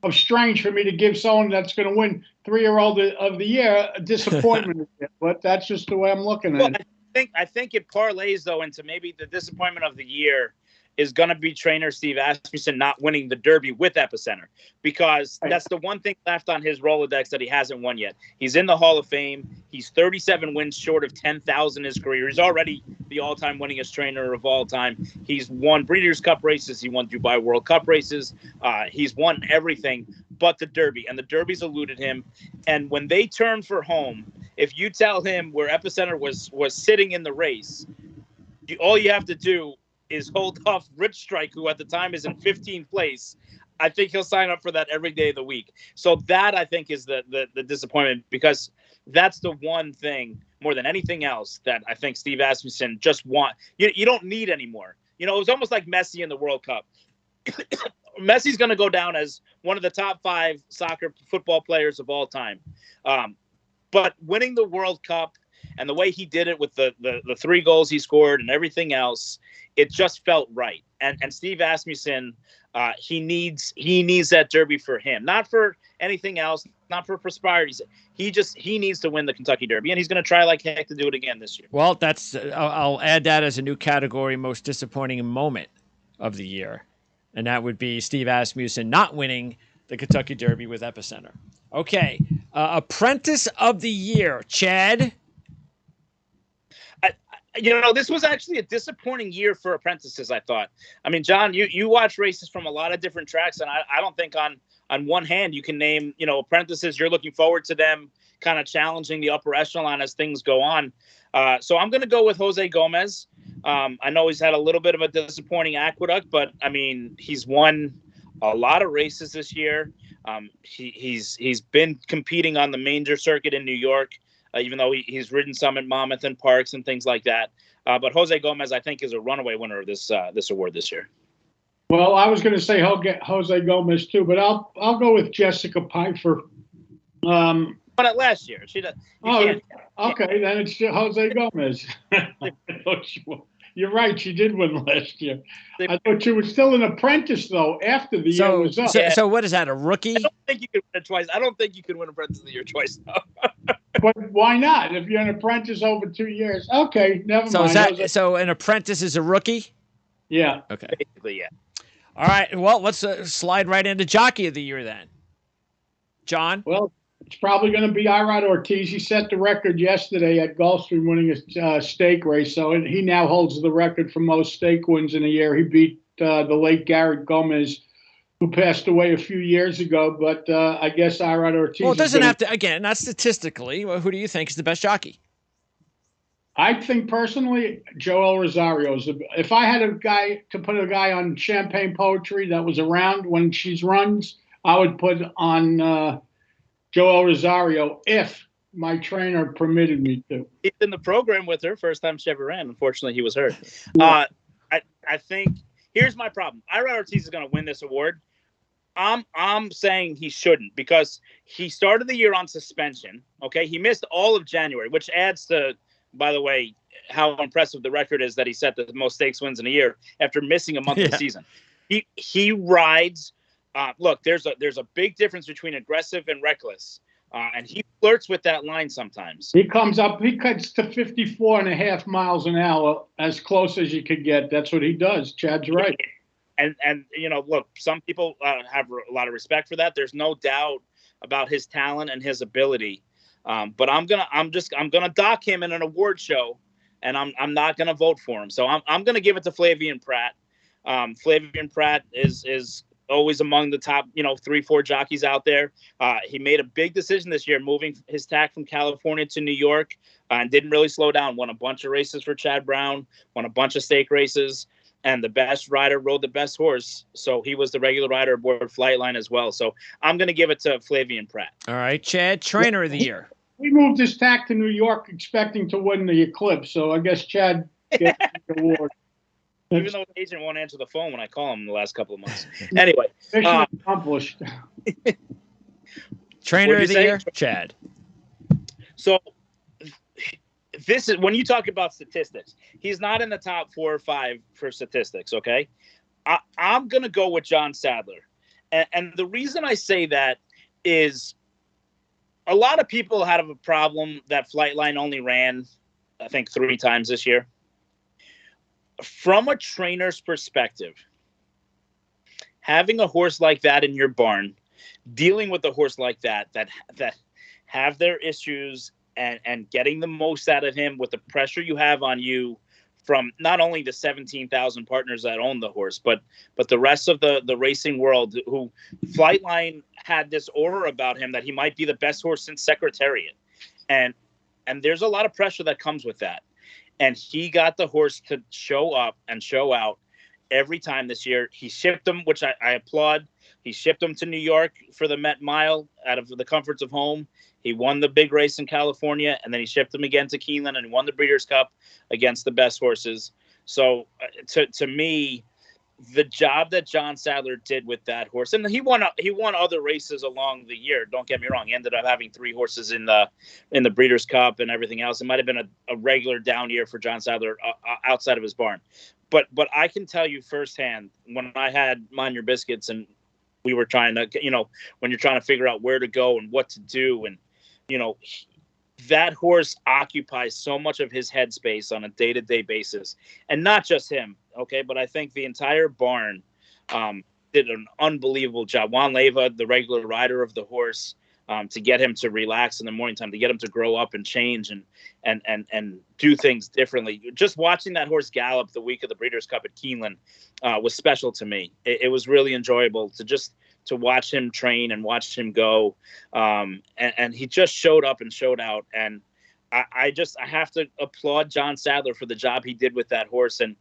of strange for me to give someone that's going to win 3-year-old of the year a disappointment. But that's just the way I'm looking at it. I think it parlays, though, into maybe the disappointment of the year is going to be trainer Steve Asmussen not winning the Derby with Epicenter, because that's the one thing left on his Rolodex that he hasn't won yet. He's in the Hall of Fame. He's 37 wins short of 10,000 in his career. He's already the all-time winningest trainer of all time. He's won Breeders' Cup races. He won Dubai World Cup races. He's won everything but the Derby, and the Derby's eluded him. And when they turn for home, if you tell him where Epicenter was sitting in the race, all you have to do is hold off Rich Strike, who at the time is in 15th place. I think he'll sign up for that every day of the week. So that, I think, is the disappointment, because that's the one thing more than anything else that I think Steve Asmussen just you don't need anymore. It was almost like Messi in the World Cup. Messi's going to go down as one of the top 5 football players of all time. But winning the World Cup and the way he did it with the 3 goals he scored and everything else, it just felt right. And Steve Asmussen, he needs that Derby for him, not for anything else, not for prosperity. He needs to win the Kentucky Derby, and he's going to try like heck to do it again this year. Well, that's I'll add that as a new category: most disappointing moment of the year, and that would be Steve Asmussen not winning the Kentucky Derby with Epicenter. Okay, Apprentice of the Year, Chad. This was actually a disappointing year for apprentices, I thought. I mean, John, you watch races from a lot of different tracks, and I don't think on one hand you can name, apprentices you're looking forward to them kind of challenging the upper echelon as things go on. So I'm going to go with Jose Gomez. I know he's had a little bit of a disappointing aqueduct, but, I mean, he's won a lot of races this year. He's been competing on the major circuit in New York. Even though he's ridden some at Monmouth and Parks and things like that. But Jose Gomez, I think, is a runaway winner of this award this year. Well, I was going to say Jose Gomez too, but I'll go with Jessica Pfeiffer. Won it last year. She does. Okay, then it's Jose Gomez. You're right. She did win last year. I thought she was still an apprentice, though, after the year was up. So what is that, a rookie? I don't think you could win it twice. I don't think you could win Apprentice of the Year twice, though. But why not? If you're an apprentice over 2 years. Okay, never mind. So an apprentice is a rookie? Yeah. Okay. Basically, yeah. All right. Well, let's slide right into Jockey of the Year then. John? Well, it's probably going to be Irod Ortiz. He set the record yesterday at Gulfstream winning a stake race, so he now holds the record for most stake wins in a year. He beat the late Garrett Gomez, who passed away a few years ago, but I guess Irod Ortiz. Well, it doesn't have to, again, not statistically. Well, who do you think is the best jockey? I think personally, Joel Rosario is. If I had to put a guy on Champagne Poetry that was around when she runs, I would put on Joel Rosario if my trainer permitted me to. He's in the program with her first time she ever ran. Unfortunately, he was hurt. Yeah. I think here's my problem. Irod Ortiz is going to win this award. I'm saying he shouldn't because he started the year on suspension. Okay, he missed all of January, which adds to, by the way, how impressive the record is that he set the most stakes wins in a year after missing a month of the season. He rides. Look, there's a big difference between aggressive and reckless, and he flirts with that line sometimes. He cuts to 54.5 miles an hour, as close as you could get. That's what he does. Chad's right. And look, some people have a lot of respect for that. There's no doubt about his talent and his ability. But I'm gonna dock him in an award show, and I'm not gonna vote for him. So I'm gonna give it to Flavien Prat. Flavien Prat is always among the top 3-4 jockeys out there. He made a big decision this year, moving his tack from California to New York, and didn't really slow down. Won a bunch of races for Chad Brown. Won a bunch of stake races. And the best rider rode the best horse. So he was the regular rider aboard Flightline as well. So I'm going to give it to Flavien Prat. All right, Chad, Trainer of the Year. We moved his tack to New York expecting to win the Eclipse. So I guess Chad gets the award. Even though the agent won't answer the phone when I call him the last couple of months. Anyway. Mission accomplished. Trainer of the Year, Chad. So this is when you talk about statistics. He's not in the top 4 or 5 for statistics. Okay, I'm gonna go with John Sadler, and the reason I say that is a lot of people have a problem that Flightline only ran, I think, 3 times this year. From a trainer's perspective, having a horse like that in your barn, dealing with a horse like that have their issues. And getting the most out of him with the pressure you have on you from not only the 17,000 partners that own the horse, but the rest of the racing world, who Flightline had this aura about him that he might be the best horse since Secretariat. And there's a lot of pressure that comes with that. And he got the horse to show up and show out every time this year. He shipped him, which I applaud. He shipped him to New York for the Met Mile out of the comforts of home. He won the big race in California, and then he shipped him again to Keeneland and won the Breeders' Cup against the best horses. So to me, the job that John Sadler did with that horse, and he won other races along the year. Don't get me wrong. He ended up having 3 horses in the Breeders' Cup and everything else. It might have been a regular down year for John Sadler outside of his barn. But I can tell you firsthand, when I had Mind Your Biscuits and we were trying to, when you're trying to figure out where to go and what to do. And, that horse occupies so much of his headspace on a day-to-day basis, and not just him. Okay. But I think the entire barn, did an unbelievable job. Juan Leyva, the regular rider of the horse, to get him to relax in the morning time, to get him to grow up and change and do things differently. Just watching that horse gallop the week of the Breeders' Cup at Keeneland was special to me. It was really enjoyable to watch him train and watch him go. And he just showed up and showed out. And I have to applaud John Sadler for the job he did with that horse. And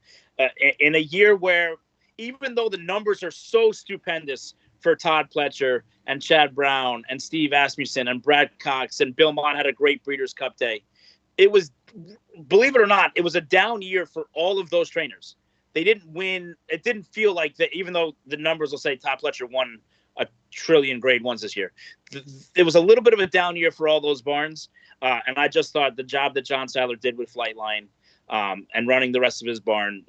in a year where, even though the numbers are so stupendous for Todd Pletcher and Chad Brown and Steve Asmussen and Brad Cox, and Bill Mott had a great Breeders' Cup day, it was, believe it or not, it was a down year for all of those trainers. They didn't win. It didn't feel like that, even though the numbers will say Todd Pletcher won a trillion grade ones this year. It was a little bit of a down year for all those barns. And I just thought the job that John Sadler did with Flightline and running the rest of his barn,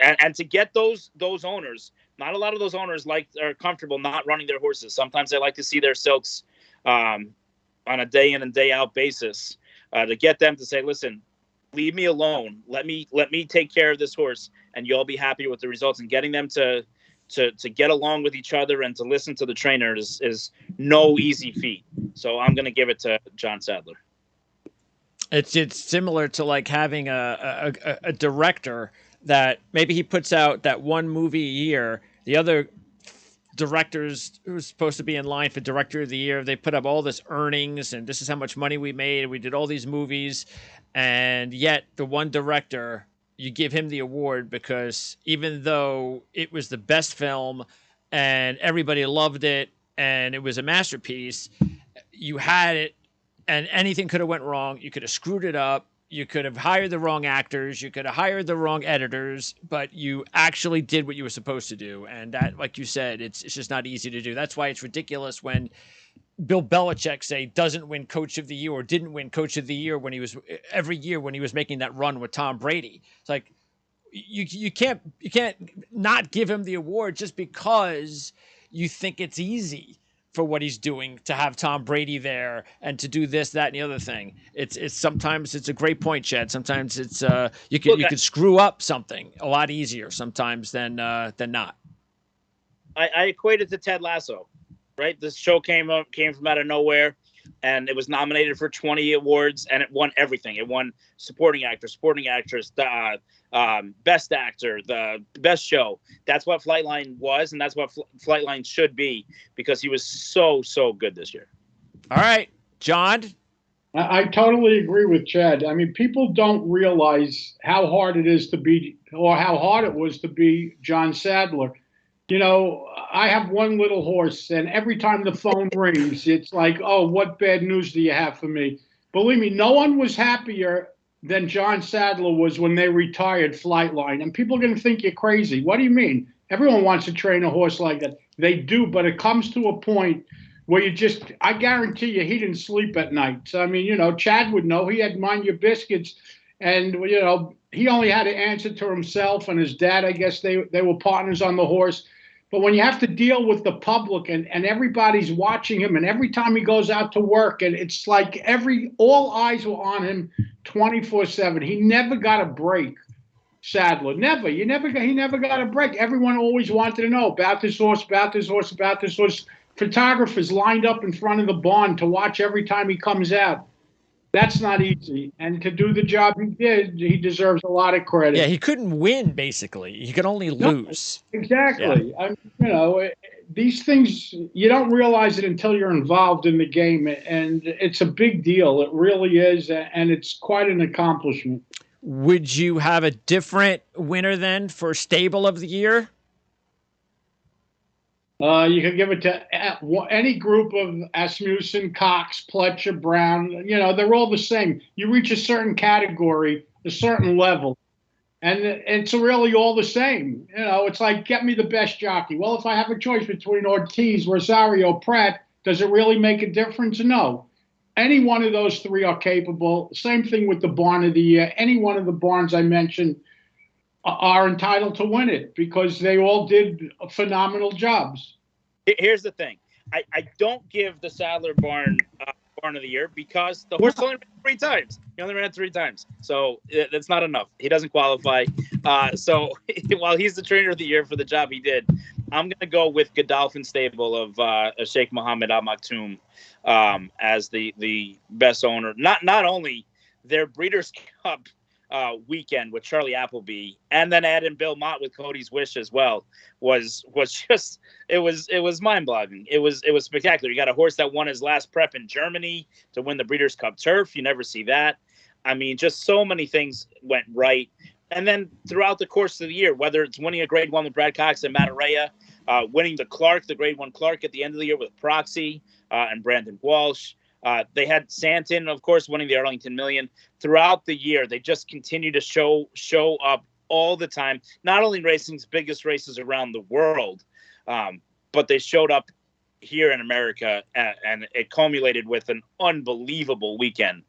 and to get those owners, not a lot of those owners are comfortable not running their horses. Sometimes they like to see their silks on a day in and day out basis. To get them to say, listen, leave me alone. Let me take care of this horse, and you'll be happy with the results. And getting them to get along with each other and to listen to the trainer is no easy feat. So I'm going to give it to John Sadler. It's similar to like having a director that maybe he puts out that one movie a year. The other directors who's supposed to be in line for director of the year, they put up all this earnings and this is how much money we made. We did all these movies. And yet the one director, you give him the award because even though it was the best film and everybody loved it and it was a masterpiece, you had it and anything could have went wrong. You could have screwed it up. You could have hired the wrong actors. You could have hired the wrong editors, but you actually did what you were supposed to do. And that, like you said, it's just not easy to do. That's why it's ridiculous when Bill Belichick doesn't win Coach of the Year or didn't win Coach of the Year when he was every year when he was making that run with Tom Brady. It's like you can't not give him the award just because you think it's easy for what he's doing to have Tom Brady there and to do this, that, and the other thing. It's sometimes it's a great point, Chad. Sometimes it's you could screw up something a lot easier sometimes than not. I equate it to Ted Lasso, right? This show came from out of nowhere, and it was nominated for 20 awards, and it won everything. It won supporting actor, supporting actress, best actor, the best show. That's what Flightline was, and that's what Flightline should be, because he was so good this year. All right, John. I totally agree with Chad. I mean, people don't realize how hard it is to be, or how hard it was to be John Sadler. You know, I have one little horse, and every time the phone rings, it's like, oh, what bad news do you have for me? Believe me, no one was happier than John Sadler was when they retired Flightline. And people are going to think you're crazy. What do you mean? Everyone wants to train a horse like that. They do, but it comes to a point where I guarantee you he didn't sleep at night. So, I mean, Chad would know. He had Mind Your Biscuits, and, he only had to answer to himself and his dad. I guess they were partners on the horse. But when you have to deal with the public and everybody's watching him, and every time he goes out to work, and it's like all eyes were on him 24/7. He never got a break, Sadler. Never. He never got a break. Everyone always wanted to know about this horse, about this horse, about this horse. Photographers lined up in front of the barn to watch every time he comes out. That's not easy. And to do the job he did, he deserves a lot of credit. Yeah, he couldn't win, basically. He could only lose. Exactly. Yeah. These things, you don't realize it until you're involved in the game. And it's a big deal. It really is. And it's quite an accomplishment. Would you have a different winner then for Stable of the Year? You could give it to any group of Asmussen, Cox, Pletcher, Brown. They're all the same. You reach a certain category, a certain level, and it's really all the same. It's like, get me the best jockey. Well, if I have a choice between Ortiz, Rosario, Pratt, does it really make a difference? No. Any one of those three are capable. Same thing with the Barn of the Year. Any one of the barns I mentioned are entitled to win it because they all did phenomenal jobs. Here's the thing. I don't give the Sadler Barn Barn of the Year because the horse only ran 3 times. He only ran 3 times. So that's not enough. He doesn't qualify. So while he's the trainer of the year for the job he did, I'm going to go with Godolphin Stable of Sheikh Mohammed Al Maktoum as the best owner. Not only their Breeders' Cup weekend with Charlie Appleby, and then add in Bill Mott with Cody's Wish as well was just it was mind-boggling. It was spectacular. You got a horse that won his last prep in Germany to win the Breeders' Cup Turf. You never see that. I mean, just so many things went right. And then throughout the course of the year, whether it's winning a Grade 1 with Brad Cox and Mataraya, winning the Grade 1 Clark at the end of the year with Proxy and Brandon Walsh. They had Santon, of course, winning the Arlington Million. Throughout the year, they just continue to show up all the time, not only racing's biggest races around the world, but they showed up here in America, and it culminated with an unbelievable weekend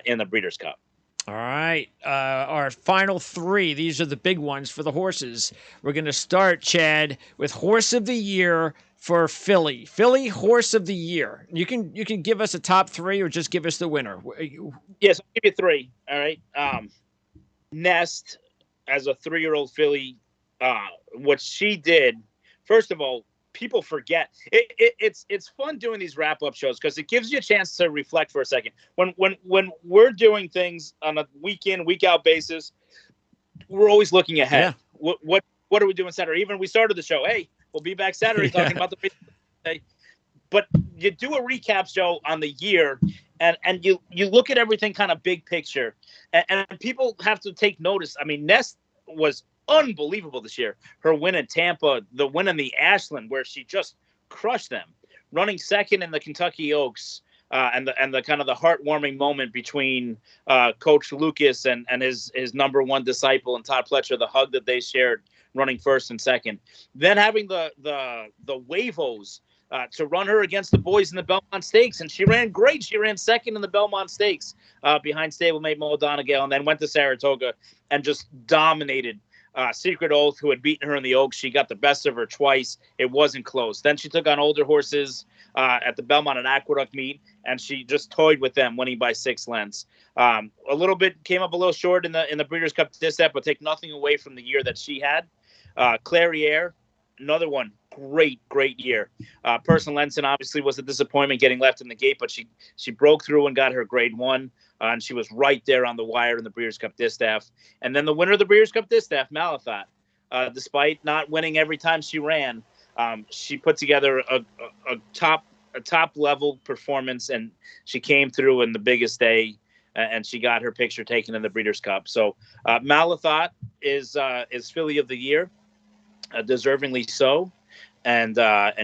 in the Breeders' Cup. All right. Our final 3. These are the big ones for the horses. We're going to start, Chad, with Horse of the Year for Philly. Philly Horse of the Year. You can give us a top 3 or just give us the winner. Yes, I'll give you 3. All right. Nest, as a 3-year-old filly, what she did, first of all, people forget. It's fun doing these wrap-up shows because it gives you a chance to reflect for a second. When we're doing things on a week-in, week-out basis, we're always looking ahead. Yeah. What are we doing Saturday? Even we started the show. Hey, we'll be back Saturday talking about the race. But you do a recap show on the year, and you look at everything kind of big picture, and people have to take notice. I mean, Nest was unbelievable this year. Her win at Tampa, the win in the Ashland, where she just crushed them, running second in the Kentucky Oaks, and the kind of the heartwarming moment between Coach Lucas and his number 1 disciple and Todd Pletcher, the hug that they shared, running first and second. Then having the Wavos to run her against the boys in the Belmont Stakes, and she ran great. She ran second in the Belmont Stakes behind stablemate Mo Donegal, and then went to Saratoga and just dominated Secret Oath, who had beaten her in the Oaks. She got the best of her twice. It wasn't close. Then she took on older horses at the Belmont and Aqueduct meet, and she just toyed with them, winning by 6 lengths. A little bit came up a little short in the Breeders' Cup Distaff, but take nothing away from the year that she had. Clairiere, another one, great year. Person Lenson obviously was a disappointment getting left in the gate, but she broke through and got her Grade 1. And she was right there on the wire in the Breeders' Cup Distaff. And then the winner of the Breeders' Cup Distaff, Malathaat, despite not winning every time she ran, she put together a top level performance, and she came through in the biggest day, and she got her picture taken in the Breeders' Cup. So Malathaat is filly of the year, deservingly so, and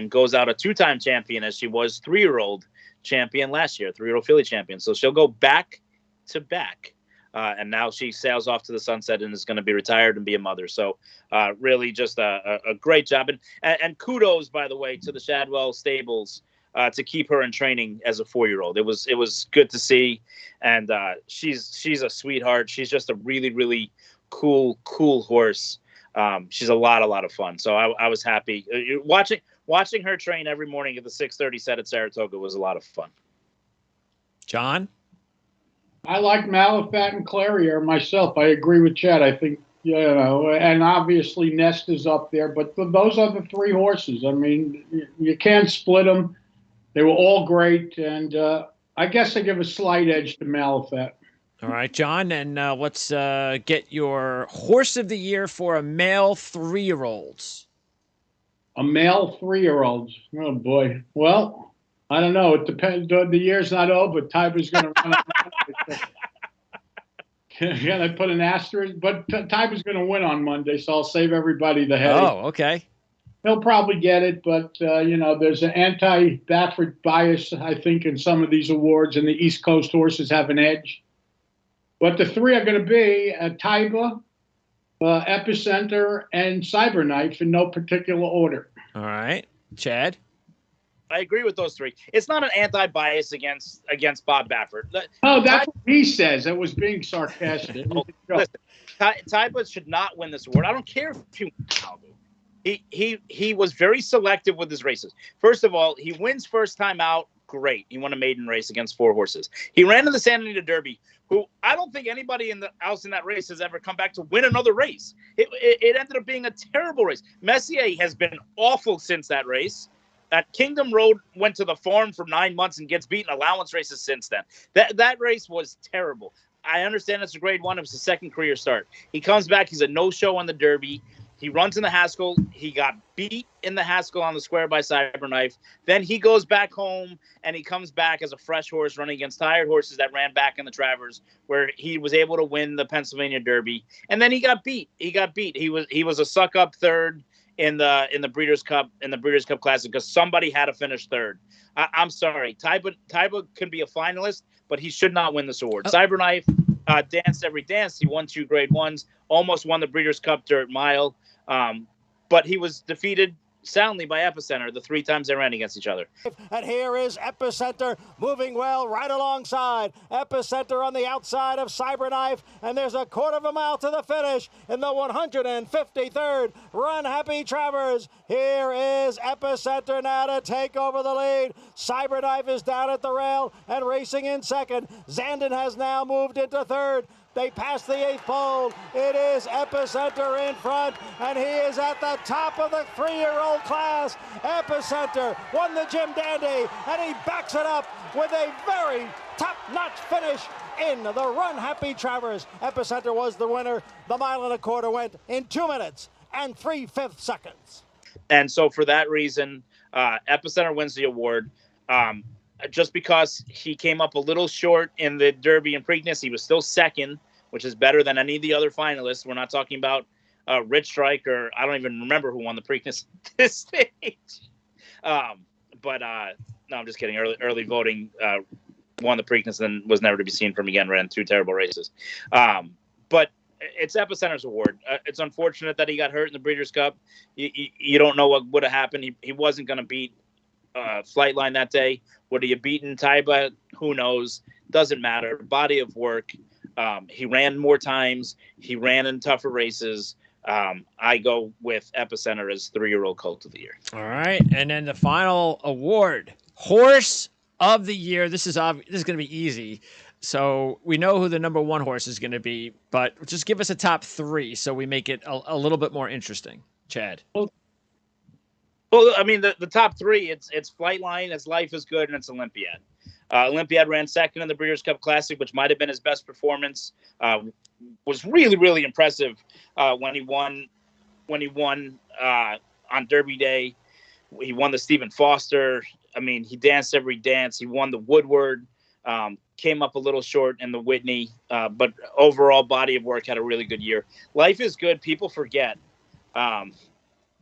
goes out a 2-time champion, as she was 3-year-old champion last year, 3-year-old filly champion. So she'll go back to back, and now she sails off to the sunset and is going to be retired and be a mother. So really just a great job, and kudos, by the way, to the Shadwell stables to keep her in training as a 4-year-old. It was good to see, and she's a sweetheart. She's just a really cool horse. She's a lot of fun. So I was happy watching her train every morning at the 6:30 set at Saratoga. Was a lot of fun. John? I like Malathaat and Clairiere myself. I agree with Chad. I think, and obviously Nest is up there, but those are the 3 horses. I mean, you can't split them. They were all great, and I guess I give a slight edge to Malathaat. All right, John, and let's get your Horse of the Year for a male 3-year-old. A male 3-year-old. Oh, boy. Well, I don't know. It depends. The year's not over. Tiber's going to run. Can I put an asterisk? But Tiber's going to win on Monday, so I'll save everybody the headache. Oh, okay. He'll probably get it, but, there's an anti-Baffert bias, I think, in some of these awards, and the East Coast horses have an edge. But the 3 are going to be Tiber, Epicenter, and Cyberknife in no particular order. All right. Chad? I agree with those 3. It's not an anti-bias against Bob Baffert. Oh, that's what he says. It was being sarcastic. Listen, Tiber should not win this award. I don't care if he wins Malibu. He was very selective with his races. First of all, he wins first time out. Great. He won a maiden race against 4 horses. He ran in the Santa Anita Derby, who I don't think anybody else in that race has ever come back to win another race. It ended up being a terrible race. Messier has been awful since that race. Kingdom Road went to the farm for 9 months and gets beaten allowance races since then. That race was terrible. I understand it's a grade 1. It was his second career start. He comes back. He's a no-show on the Derby. He runs in the Haskell. He got beat in the Haskell on the square by Cyberknife. Then he goes back home, and he comes back as a fresh horse running against tired horses that ran back in the Travers, where he was able to win the Pennsylvania Derby. And then he got beat. He was a suck-up third in the Breeders' Cup Classic because somebody had to finish third. I'm sorry. Taiba can be a finalist, but he should not win this award. Cyberknife danced every dance. He won 2 grade 1s, almost won the Breeders' Cup Dirt Mile. But he was defeated soundly by Epicenter the 3 times they ran against each other. And here is Epicenter moving well right alongside. Epicenter on the outside of Cyberknife, and there's a 1/4 mile to the finish in the 153rd Run Happy Travers. Here is Epicenter now to take over the lead. Cyberknife is down at the rail and racing in second. Zandon has now moved into third. They pass the 8th pole. It is Epicenter in front, and he is at the top of the 3-year-old class. Epicenter won the Jim Dandy, and he backs it up with a very top-notch finish in the Run Happy Travers. Epicenter was the winner. The 1 1/4 went in 2 minutes and 3/5 seconds. And so for that reason, Epicenter wins the award. Just because he came up a little short in the Derby and Preakness, he was still second, which is better than any of the other finalists. We're not talking about Rich Strike, or I don't even remember who won the Preakness at this stage. No, I'm just kidding. Early voting won the Preakness and was never to be seen from again, ran 2 terrible races. But it's Epicenter's award. It's unfortunate that he got hurt in the Breeders' Cup. You don't know what would have happened. He wasn't going to beat Flightline that day. Would he have beaten Taiba? Who knows? Doesn't matter. Body of work. He ran more times. He ran in tougher races. I go with Epicenter as 3-year-old Colt of the Year. All right, and then the final award, Horse of the Year. This is going to be easy. So we know who the number 1 horse is going to be, but just give us a top 3 so we make it a little bit more interesting. Chad. Well, I mean, the top 3, it's Flightline, it's Life is Good, and it's Olympiad. Olympiad ran second in the Breeders' Cup Classic, which might have been his best performance. Was really, really impressive when he won on Derby Day. He won the Stephen Foster. I mean, he danced every dance. He won the Woodward. Came up a little short in the Whitney, but overall body of work, had a really good year. Life is Good. People forget.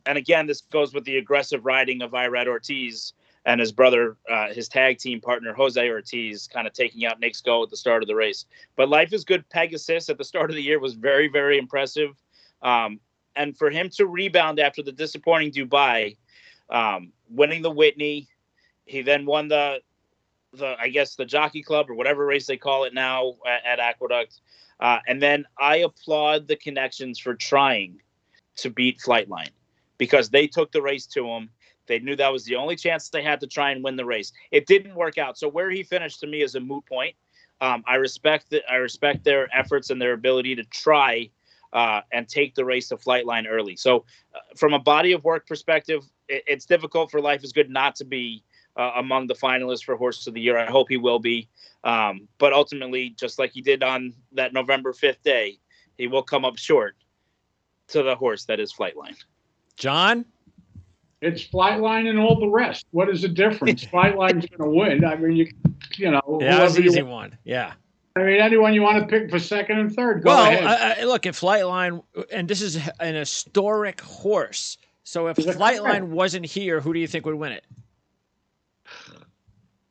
And again, this goes with the aggressive riding of Irad Ortiz and his brother, his tag team partner, Jose Ortiz, kind of taking out Nick's Go at the start of the race. But Life is Good Pegasus at the start of the year was very, very impressive. And for him to rebound after the disappointing Dubai, winning the Whitney, he then won the I guess the Jockey Club or whatever race they call it now at Aqueduct. And then I applaud the Connections for trying to beat Flightline, because they took the race to him. They knew that was the only chance they had to try and win the race. It didn't work out. So where he finished to me is a moot point. I respect their efforts and their ability to try and take the race to Flightline early. So from a body of work perspective, it's difficult for Life is Good not to be among the finalists for Horse of the Year. I hope he will be. But ultimately, just like he did on that November 5th day, he will come up short to the horse that is Flightline. John? It's Flightline and all the rest. What is the difference? Flightline's going to win. I mean, you know. Yeah, that was an easy one. Yeah. I mean, anyone you want to pick for second and third, go ahead. Look, if Flightline, and this is an historic horse, so if Flightline wasn't here, who do you think would win it?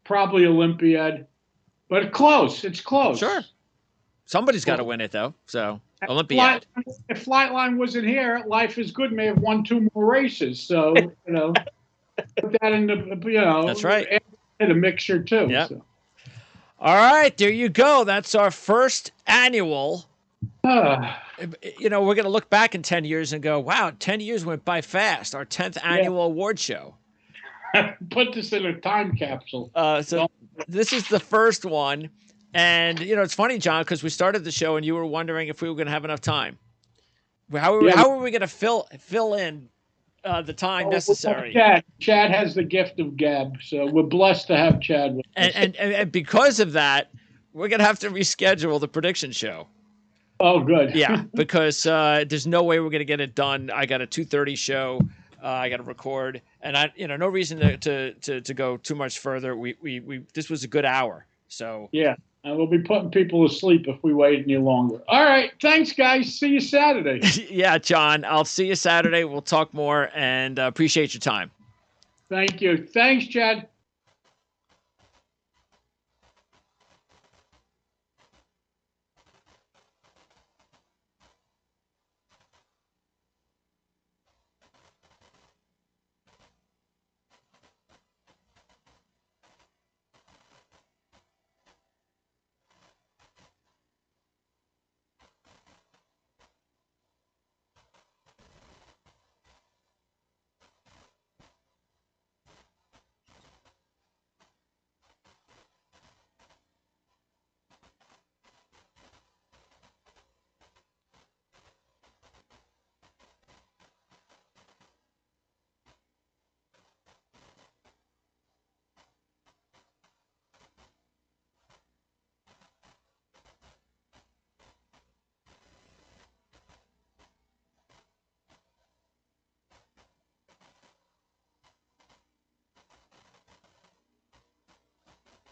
Probably Olympiad, but close. It's close. Sure. Somebody's got to win it, though. So Olympiad. If Flightline wasn't here, Life is Good may have won 2 more races. So, you know, put that in the, that's right. In a mixture, too. Yep. So. All right, there you go. That's our first annual You know, we're going to look back in 10 years and go, wow, 10 years went by fast. Our 10th annual award show. Put this in a time capsule. So this is the first one. And, you know, it's funny, John, because we started the show and you were wondering if we were going to have enough time. How are we going to fill in the time necessary? Chad has the gift of gab, so we're blessed to have Chad with us. And because of that, we're going to have to reschedule the prediction show. Oh, good. Yeah, because there's no way we're going to get it done. I got a 2:30 show. I got to record, and no reason to go too much further. We this was a good hour. So yeah, and we'll be putting people to sleep if we wait any longer. All right, thanks, guys. See you Saturday. Yeah, John, I'll see you Saturday. We'll talk more, and appreciate your time. Thank you. Thanks, Chad.